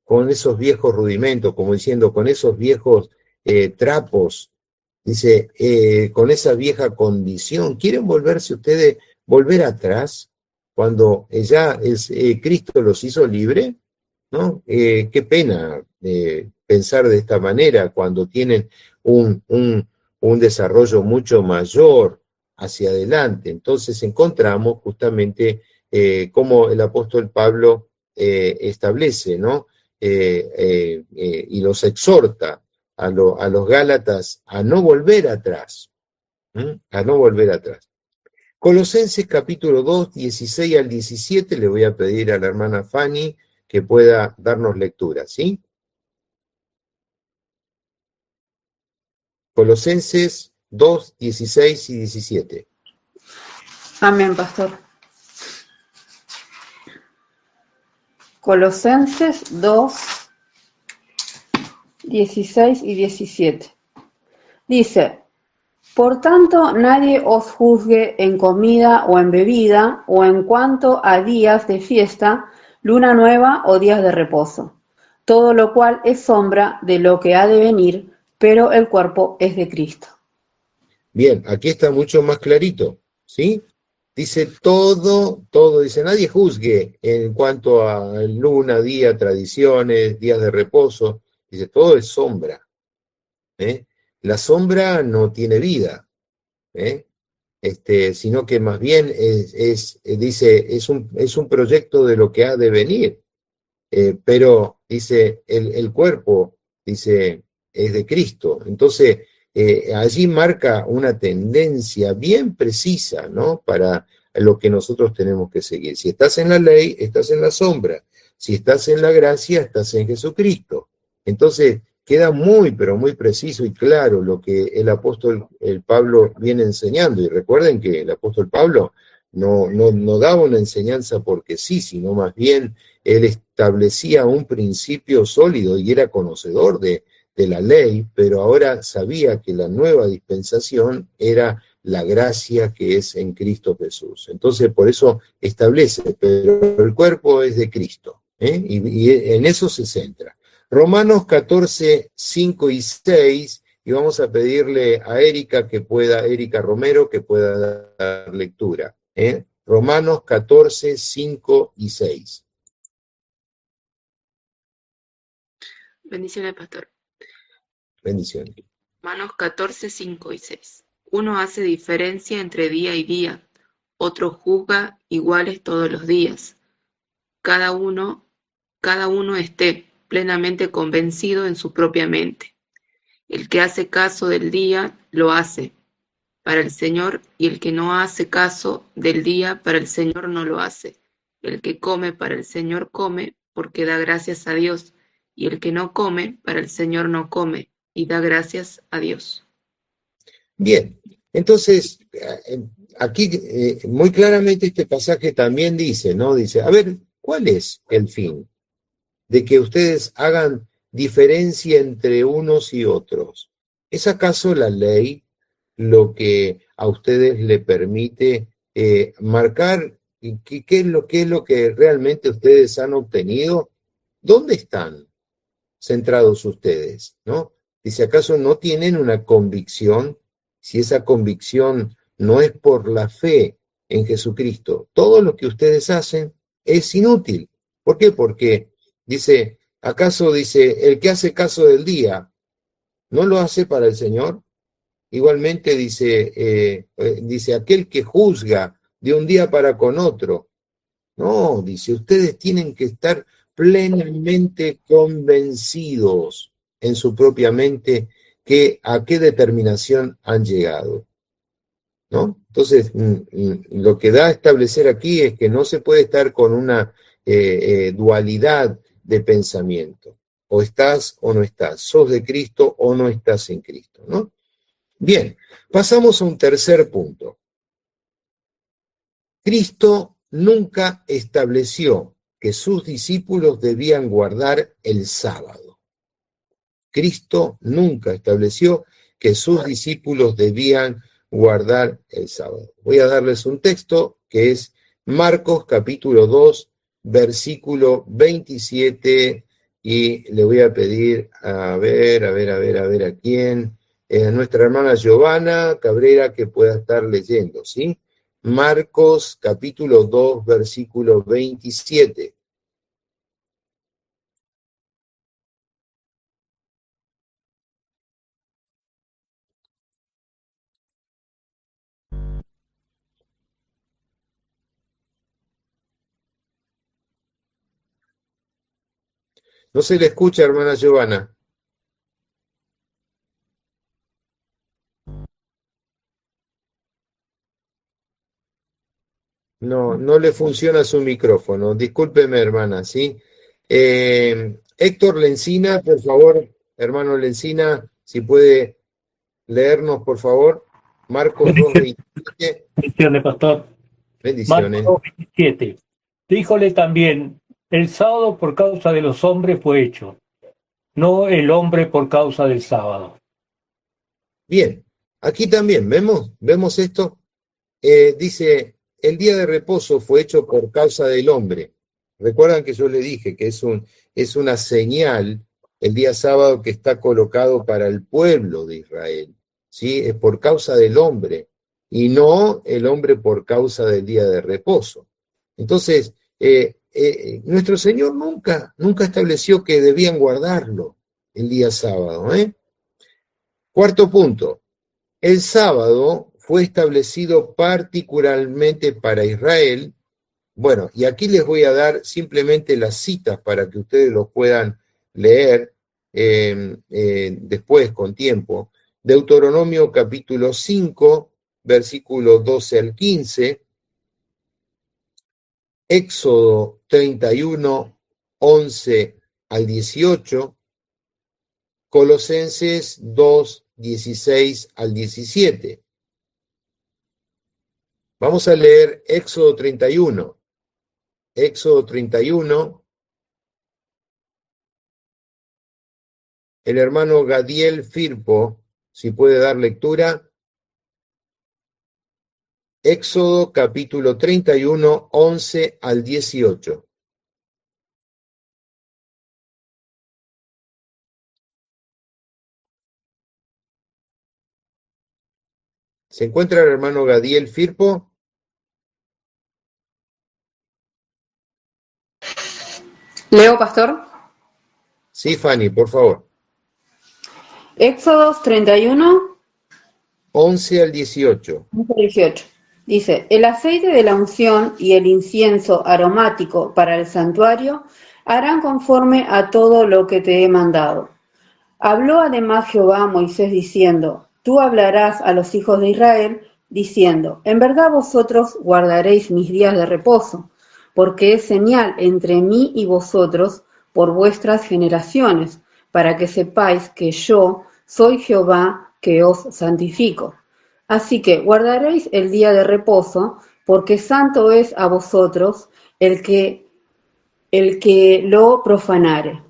rudimentos, como diciendo, con esos viejos trapos? Dice, con esa vieja condición, ¿quieren volver atrás cuando ya Cristo los hizo libre? ¿No? Qué pena pensar de esta manera cuando tienen un desarrollo mucho mayor hacia adelante. Entonces encontramos justamente cómo el apóstol Pablo establece, ¿no? Y los exhorta a los Gálatas a no volver atrás, a no volver atrás. Colosenses capítulo 2, 16 al 17, le voy a pedir a la hermana Fanny que pueda darnos lectura, ¿sí? Colosenses 2, 16 y 17. Amén, pastor. Colosenses 2, 16 y 17. Dice, Por tanto, nadie os juzgue en comida o en bebida, o en cuanto a días de fiesta, luna nueva o días de reposo, todo lo cual es sombra de lo que ha de venir, pero el cuerpo es de Cristo. Bien, aquí está mucho más clarito, ¿sí? Dice dice, nadie juzgue en cuanto a luna, día, tradiciones, días de reposo, dice, todo es sombra, ¿eh? La sombra no tiene vida, ¿eh? Sino que más bien dice, es un proyecto de lo que ha de venir, pero dice, el cuerpo, dice, es de Cristo. Entonces, allí marca una tendencia bien precisa, ¿no? Para lo que nosotros tenemos que seguir. Si estás en la ley, estás en la sombra. Si estás en la gracia, estás en Jesucristo. Entonces, queda muy, pero muy preciso y claro lo que el apóstol el Pablo viene enseñando. Y recuerden que el apóstol Pablo no daba una enseñanza porque sí, sino más bien él establecía un principio sólido y era conocedor de la ley, pero ahora sabía que la nueva dispensación era la gracia que es en Cristo Jesús. Entonces, por eso establece, pero el cuerpo es de Cristo, ¿eh? Y en eso se centra. Romanos 14, 5 y 6, y vamos a pedirle a Erika Romero, que pueda dar lectura, ¿eh? Romanos 14, 5 y 6. Bendiciones, pastor. Bendiciones. Romanos 14, 5 y 6. Uno hace diferencia entre día y día, otro juzga iguales todos los días. Cada uno esté plenamente convencido en su propia mente. El que hace caso del día, lo hace para el Señor, y el que no hace caso del día, para el Señor no lo hace. El que come para el Señor come, porque da gracias a Dios, y el que no come, para el Señor no come, y da gracias a Dios. Bien, entonces, aquí muy claramente este pasaje también dice, ¿no? Dice, a ver, ¿cuál es el fin de que ustedes hagan diferencia entre unos y otros? ¿Es acaso la ley lo que a ustedes le permite marcar qué es lo que realmente ustedes han obtenido? ¿Dónde están centrados ustedes, no? Dice, ¿acaso no tienen una convicción? Si esa convicción no es por la fe en Jesucristo, todo lo que ustedes hacen es inútil. ¿Por qué? Porque dice, ¿acaso dice, el que hace caso del día, no lo hace para el Señor? Igualmente dice, dice, aquel que juzga de un día para con otro. No, dice, ustedes tienen que estar plenamente convencidos en su propia mente a qué determinación han llegado, ¿no? Entonces, lo que da a establecer aquí es que no se puede estar con una dualidad de pensamiento. O estás o no estás, sos de Cristo o no estás en Cristo, ¿no? Bien, pasamos a un tercer punto. Cristo nunca estableció que sus discípulos debían guardar el sábado. Cristo nunca estableció que sus discípulos debían guardar el sábado. Voy a darles un texto que es Marcos capítulo 2, versículo 27, y le voy a pedir, a ver a quién, a nuestra hermana Giovanna Cabrera que pueda estar leyendo, ¿sí? Marcos capítulo 2, versículo 27. No se le escucha, hermana Giovanna. No le funciona su micrófono. Discúlpeme, hermana, ¿sí? Héctor Lencina, por favor, hermano Lencina, si puede leernos, por favor. Marcos 2:27. Bendiciones, pastor. Bendiciones. Marcos 2:27. Díjole también, el sábado por causa de los hombres fue hecho, no el hombre por causa del sábado. Bien, Aquí también, ¿vemos esto? Dice, el día de reposo fue hecho por causa del hombre. Recuerdan que yo le dije que es una señal, el día sábado, que está colocado para el pueblo de Israel, ¿sí? Es por causa del hombre, y no el hombre por causa del día de reposo. Entonces, nuestro Señor nunca estableció que debían guardarlo el día sábado, ¿eh? Cuarto punto, el sábado fue establecido particularmente para Israel. Bueno, y aquí les voy a dar simplemente las citas para que ustedes lo puedan leer después con tiempo. Deuteronomio capítulo 5, versículos 12 al 15. Éxodo 31, 11 al 18. Colosenses 2, 16 al 17. Vamos a leer Éxodo 31. Éxodo 31. El hermano Gadiel Firpo, si puede dar lectura. Éxodo capítulo 31, 11 al 18. ¿Se encuentra el hermano Gadiel Firpo? Leo, pastor. Sí, Fanny, por favor. Éxodos 31, 11 al 18. 18. Dice, el aceite de la unción y el incienso aromático para el santuario harán conforme a todo lo que te he mandado. Habló además Jehová a Moisés diciendo, tú hablarás a los hijos de Israel, diciendo, en verdad vosotros guardaréis mis días de reposo, porque es señal entre mí y vosotros por vuestras generaciones, para que sepáis que yo soy Jehová que os santifico. Así que guardaréis el día de reposo, porque santo es a vosotros el que lo profanare.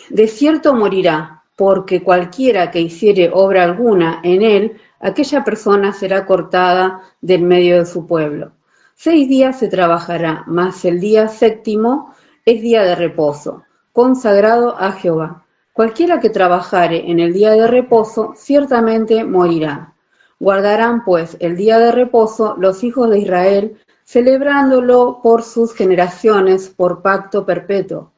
De cierto morirá, porque cualquiera que hiciere obra alguna en él, aquella persona será cortada del medio de su pueblo. 6 días se trabajará, mas el día séptimo es día de reposo, consagrado a Jehová. Cualquiera que trabajare en el día de reposo, ciertamente morirá. Guardarán pues el día de reposo los hijos de Israel, celebrándolo por sus generaciones, por pacto perpetuo.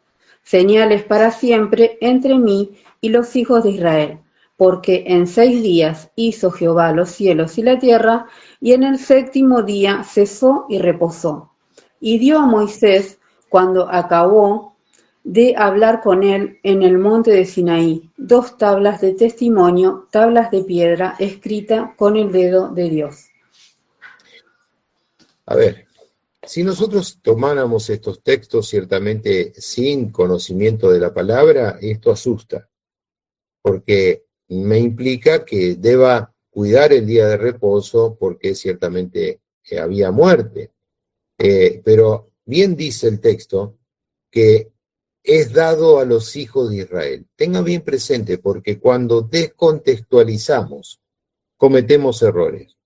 Señales para siempre entre mí y los hijos de Israel, porque en 6 días hizo Jehová los cielos y la tierra, y en el séptimo día cesó y reposó. Y dio a Moisés, cuando acabó de hablar con él en el monte de Sinaí, 2 tablas de testimonio, tablas de piedra, escrita con el dedo de Dios. A ver, si nosotros tomáramos estos textos ciertamente sin conocimiento de la palabra, esto asusta, porque me implica que deba cuidar el día de reposo porque ciertamente había muerte. Pero bien dice el texto que es dado a los hijos de Israel. Tenga bien presente, porque cuando descontextualizamos, cometemos errores.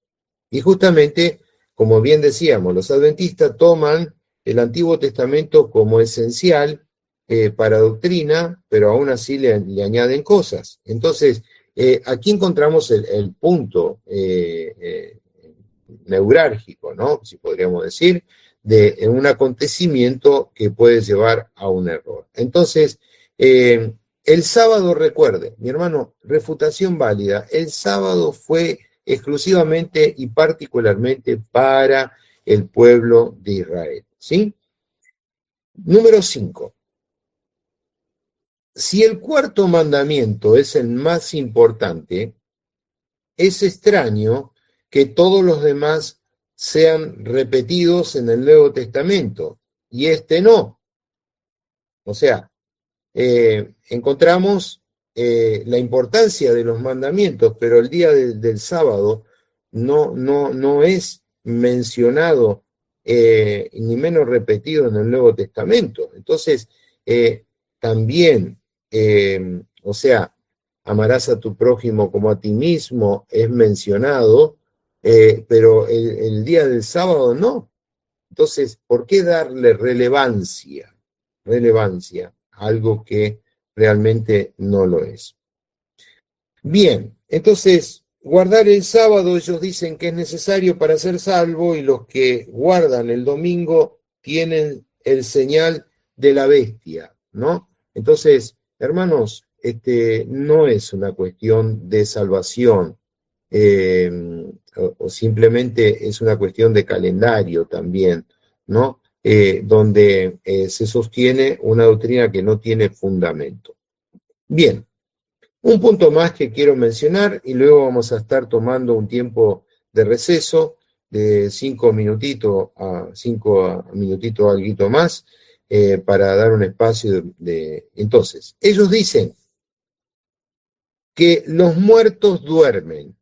Y justamente, como bien decíamos, los adventistas toman el Antiguo Testamento como esencial para doctrina, pero aún así le añaden cosas. Entonces, aquí encontramos el punto neurálgico, ¿no? Si podríamos decir, de un acontecimiento que puede llevar a un error. Entonces, el sábado, recuerde, mi hermano, refutación válida, el sábado fue exclusivamente y particularmente para el pueblo de Israel, ¿sí? Número 5. Si el cuarto mandamiento es el más importante, es extraño que todos los demás sean repetidos en el Nuevo Testamento, y este no. O sea, encontramos la importancia de los mandamientos, pero el día del sábado no es mencionado ni menos repetido en el Nuevo Testamento. Entonces, también, o sea, amarás a tu prójimo como a ti mismo es mencionado, pero el día del sábado no. Entonces, ¿por qué darle relevancia a algo que realmente no lo es? Bien, entonces, guardar el sábado ellos dicen que es necesario para ser salvo, y los que guardan el domingo tienen el señal de la bestia, ¿no? Entonces, hermanos, no es una cuestión de salvación, o simplemente es una cuestión de calendario también, ¿no? Donde se sostiene una doctrina que no tiene fundamento. Bien. Un punto más que quiero mencionar, y luego vamos a estar tomando un tiempo de receso de 5 minutitos a 5 minutitos, algo más, para dar un espacio de... Entonces, ellos dicen que los muertos duermen.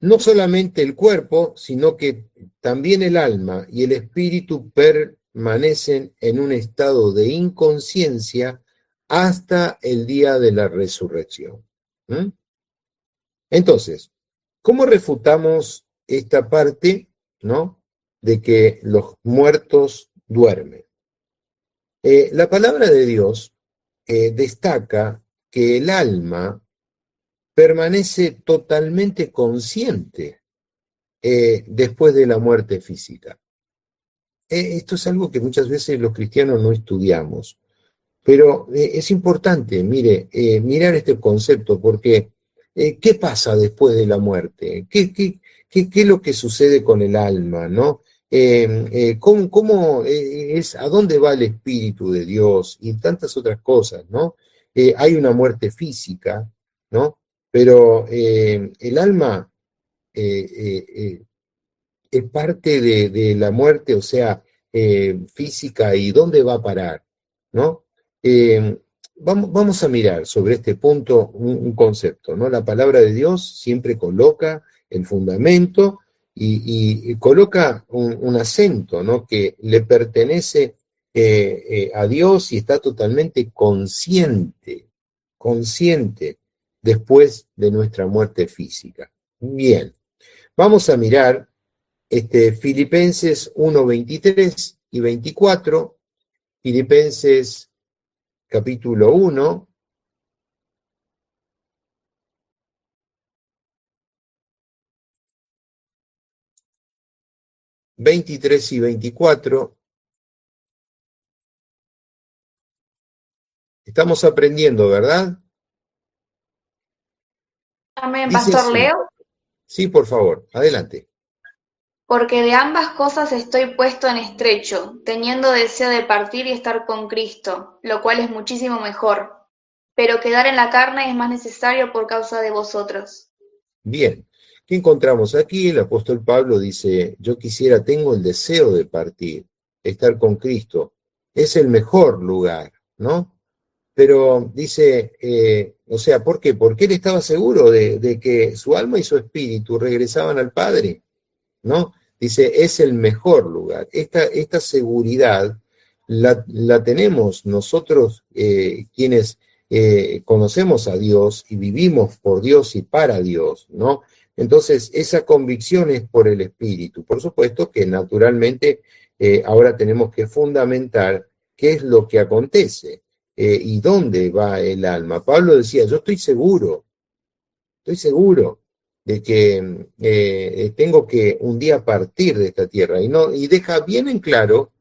No solamente el cuerpo, sino que también el alma y el espíritu permanecen en un estado de inconsciencia hasta el día de la resurrección. Entonces, ¿cómo refutamos esta parte, ¿no?, de que los muertos duermen? La palabra de Dios destaca que el alma permanece totalmente consciente después de la muerte física. Esto es algo que muchas veces los cristianos no estudiamos, pero es importante, mirar este concepto, porque ¿qué pasa después de la muerte? ¿Qué es lo que sucede con el alma, ¿no? ¿Cómo es, a dónde va el Espíritu de Dios? Y tantas otras cosas, ¿no? Hay una muerte física, ¿no? Pero el alma es parte de la muerte, o sea, física, y dónde va a parar, ¿no? Vamos a mirar sobre este punto un concepto, ¿no? La palabra de Dios siempre coloca el fundamento y coloca un acento, ¿no?, que le pertenece a Dios, y está totalmente consciente después de nuestra muerte física. Bien, vamos a mirar Filipenses 1, 23 y 24, Filipenses capítulo 1, (23 y 24). Estamos aprendiendo, ¿verdad? Amén, Dice Pastor así. Leo. Sí, por favor, adelante. Porque de ambas cosas estoy puesto en estrecho, teniendo deseo de partir y estar con Cristo, lo cual es muchísimo mejor. Pero quedar en la carne es más necesario por causa de vosotros. Bien, ¿qué encontramos aquí? El apóstol Pablo dice: yo tengo el deseo de partir, estar con Cristo. Es el mejor lugar, ¿no? Pero dice, o sea, ¿por qué? Porque él estaba seguro de que su alma y su espíritu regresaban al Padre, ¿no? Dice, es el mejor lugar. Esta seguridad la tenemos nosotros, quienes conocemos a Dios y vivimos por Dios y para Dios, ¿no? Entonces, esa convicción es por el Espíritu. Por supuesto que naturalmente ahora tenemos que fundamentar qué es lo que acontece y dónde va el alma. Pablo decía, yo estoy seguro de que tengo que un día partir de esta tierra, y deja bien en claro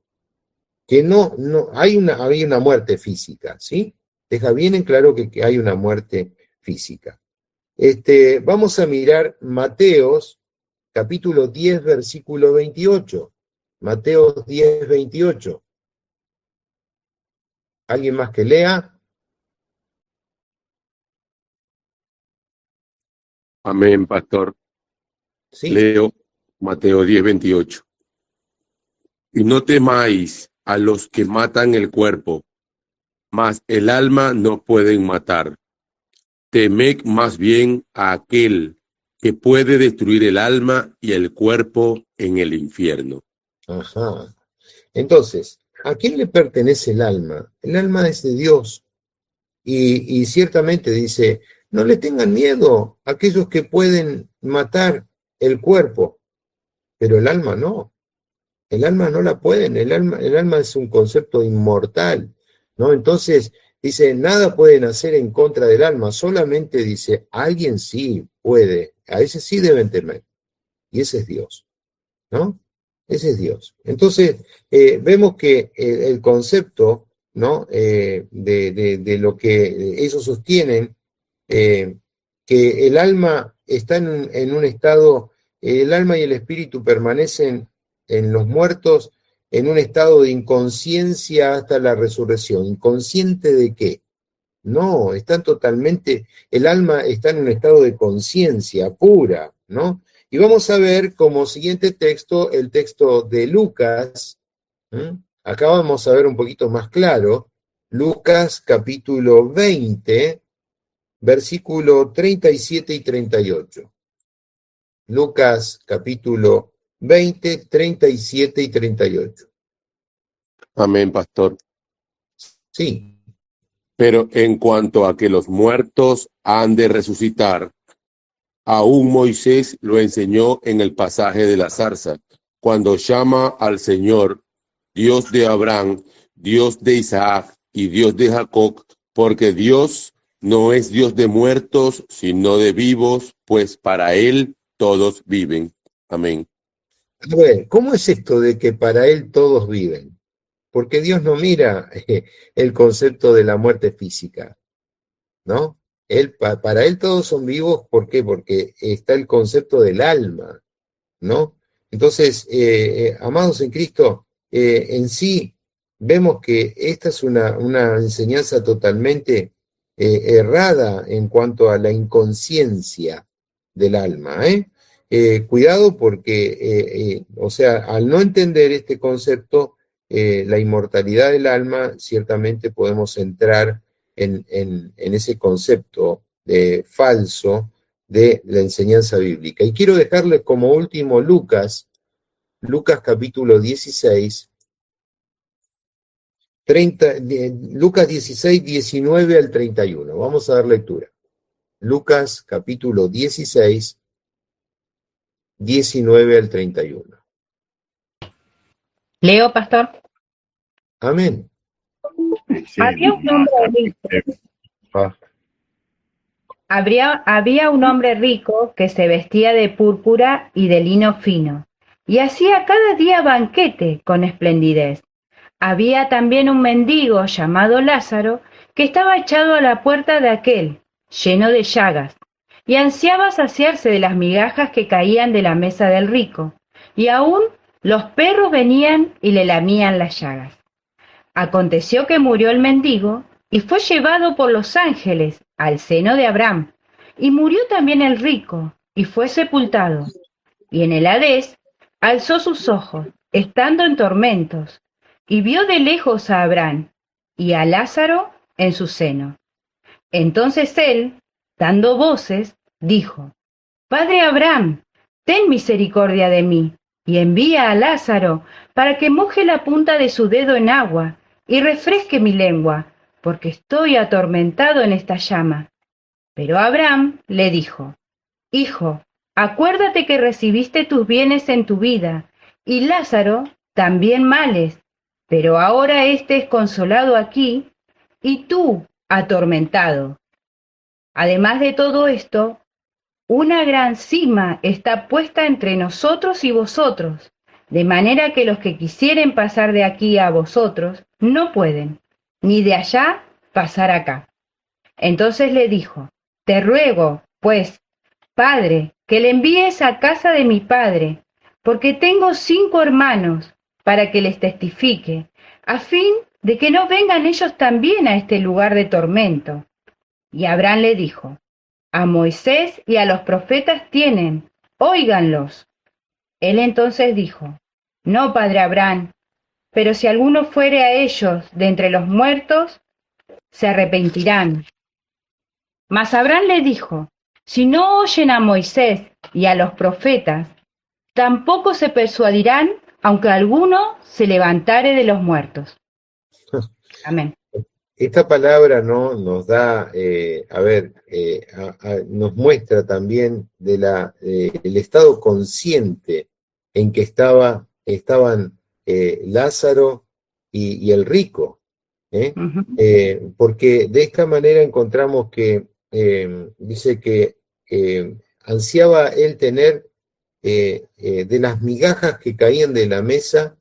que no hay una muerte física, ¿sí? Deja bien en claro que hay una muerte física. Vamos a mirar Mateos, capítulo 10, versículo 28. Mateos 10, 28. ¿Alguien más que lea? Amén, pastor. Sí. Leo Mateo 10, 28. Y no temáis a los que matan el cuerpo, mas el alma no pueden matar. Temed más bien a aquel que puede destruir el alma y el cuerpo en el infierno. Ajá. Entonces, ¿a quién le pertenece el alma? El alma es de Dios. Y ciertamente dice, no le tengan miedo a aquellos que pueden matar el cuerpo, pero el alma no. El alma no la pueden, el alma es un concepto inmortal, ¿no? Entonces, dice, nada pueden hacer en contra del alma, solamente dice, alguien sí puede, a ese sí deben temer, y ese es Dios, ¿no? Ese es Dios. Entonces, vemos que el concepto, ¿no? De lo que ellos sostienen, que el alma está en un estado, el alma y el espíritu permanecen en los muertos en un estado de inconsciencia hasta la resurrección. ¿Inconsciente de qué? No, están totalmente, el alma está en un estado de conciencia pura, ¿no? Y vamos a ver como siguiente texto, el texto de Lucas. Acá vamos a ver un poquito más claro, Lucas capítulo 20, versículo 37 y 38. Lucas capítulo 20, 37 y 38. Amén, pastor. Sí. Pero en cuanto a que los muertos han de resucitar, aún Moisés lo enseñó en el pasaje de la zarza, cuando llama al Señor, Dios de Abraham, Dios de Isaac y Dios de Jacob, porque Dios no es Dios de muertos, sino de vivos, pues para Él todos viven. Amén. A ver, ¿cómo es esto de que para Él todos viven? Porque Dios no mira el concepto de la muerte física, ¿no? Para Él todos son vivos, ¿por qué? Porque está el concepto del alma, ¿no? Entonces, amados en Cristo, en sí vemos que esta es una enseñanza totalmente errada en cuanto a la inconsciencia del alma, cuidado porque, o sea, al no entender este concepto, la inmortalidad del alma, ciertamente podemos entrar en ese concepto falso de la enseñanza bíblica. Y quiero dejarles como último Lucas capítulo 16, Lucas 16, 19 al 31. Vamos a dar lectura. Lucas capítulo 16, 19 al 31. Leo, pastor. Amén. Sí, Había un hombre rico. Había un hombre rico que se vestía de púrpura y de lino fino, y hacía cada día banquete con esplendidez. Había también un mendigo llamado Lázaro, que estaba echado a la puerta de aquel, lleno de llagas, y ansiaba saciarse de las migajas que caían de la mesa del rico, y aún los perros venían y le lamían las llagas. Aconteció que murió el mendigo, y fue llevado por los ángeles al seno de Abraham, y murió también el rico, y fue sepultado. Y en el Hadés alzó sus ojos, estando en tormentos, y vio de lejos a Abraham, y a Lázaro en su seno. Entonces él, dando voces, dijo: Padre Abraham, ten misericordia de mí, y envía a Lázaro para que moje la punta de su dedo en agua, y refresque mi lengua, porque estoy atormentado en esta llama. Pero Abraham le dijo: Hijo, acuérdate que recibiste tus bienes en tu vida, y Lázaro también males, pero ahora éste es consolado aquí, y tú atormentado. Además de todo esto, una gran sima está puesta entre nosotros y vosotros, de manera que los que quisieren pasar de aquí a vosotros no pueden, ni de allá pasar acá. Entonces le dijo: Te ruego, pues, Padre, que le envíes a casa de mi padre, porque tengo 5 hermanos, para que les testifique, a fin de que no vengan ellos también a este lugar de tormento. Y Abraham le dijo: A Moisés y a los profetas tienen, óiganlos. Él entonces dijo: No, padre Abraham, pero si alguno fuere a ellos de entre los muertos, se arrepentirán. Mas Abraham le dijo: Si no oyen a Moisés y a los profetas, tampoco se persuadirán, aunque alguno se levantare de los muertos. Amén. esta palabra, ¿no?, nos da, nos muestra también el estado consciente en que estaban Lázaro y el rico, porque de esta manera encontramos que dice que ansiaba él tener de las migajas que caían de la mesa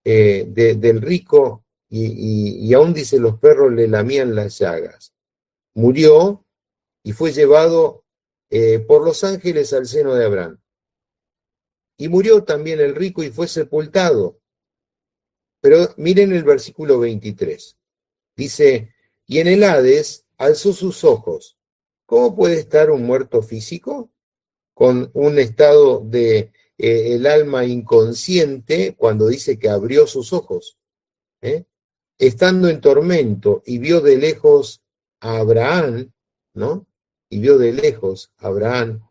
del rico, y aún dice los perros le lamían las llagas. Murió y fue llevado por los ángeles al seno de Abraham. Y murió también el rico y fue sepultado. Pero miren el versículo 23. Dice, y en el Hades alzó sus ojos. ¿Cómo puede estar un muerto físico con un estado de el alma inconsciente cuando dice que abrió sus ojos? Estando en tormento y vio de lejos a Abraham, ¿no? Y vio de lejos a Abraham,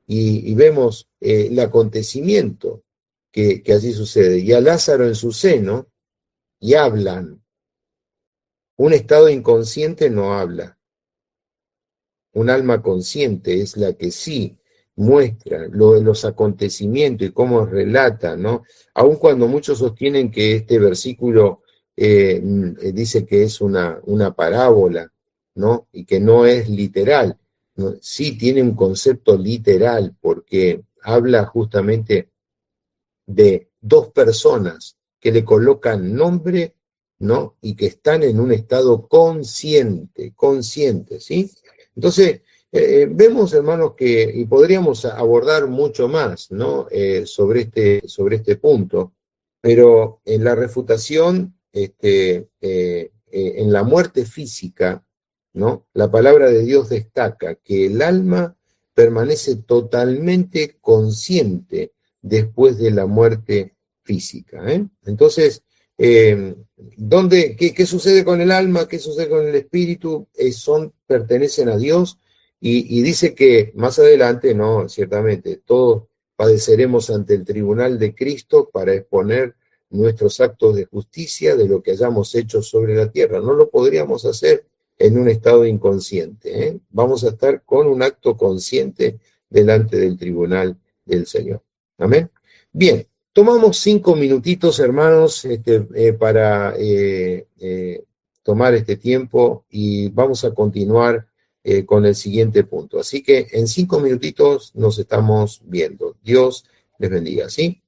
y vemos el acontecimiento que allí sucede, y a Lázaro en su seno, y hablan. Un estado inconsciente no habla. Un alma consciente es la que sí muestra los acontecimientos y cómo relata, ¿no? Aun cuando muchos sostienen que este versículo dice que es una parábola, ¿no? Y que no es literal, ¿no? Sí tiene un concepto literal, porque habla justamente de dos personas que le colocan nombre, ¿no? Y que están en un estado consciente, ¿sí? Entonces, vemos, hermanos, y podríamos abordar mucho más, ¿no? Sobre este punto, pero en la refutación, en la muerte física, ¿no? La palabra de Dios destaca que el alma permanece totalmente consciente después de la muerte física. Entonces, ¿qué sucede con el alma? ¿Qué sucede con el espíritu? Pertenecen a Dios, y dice que más adelante, no, ciertamente, todos padeceremos ante el tribunal de Cristo para exponer nuestros actos de justicia de lo que hayamos hecho sobre la tierra. No lo podríamos hacer en un estado inconsciente. Vamos a estar con un acto consciente delante del tribunal del Señor. Amén. Bien, tomamos 5 minutitos, hermanos, para tomar este tiempo, y vamos a continuar con el siguiente punto. Así que en 5 minutitos nos estamos viendo. Dios les bendiga, ¿sí?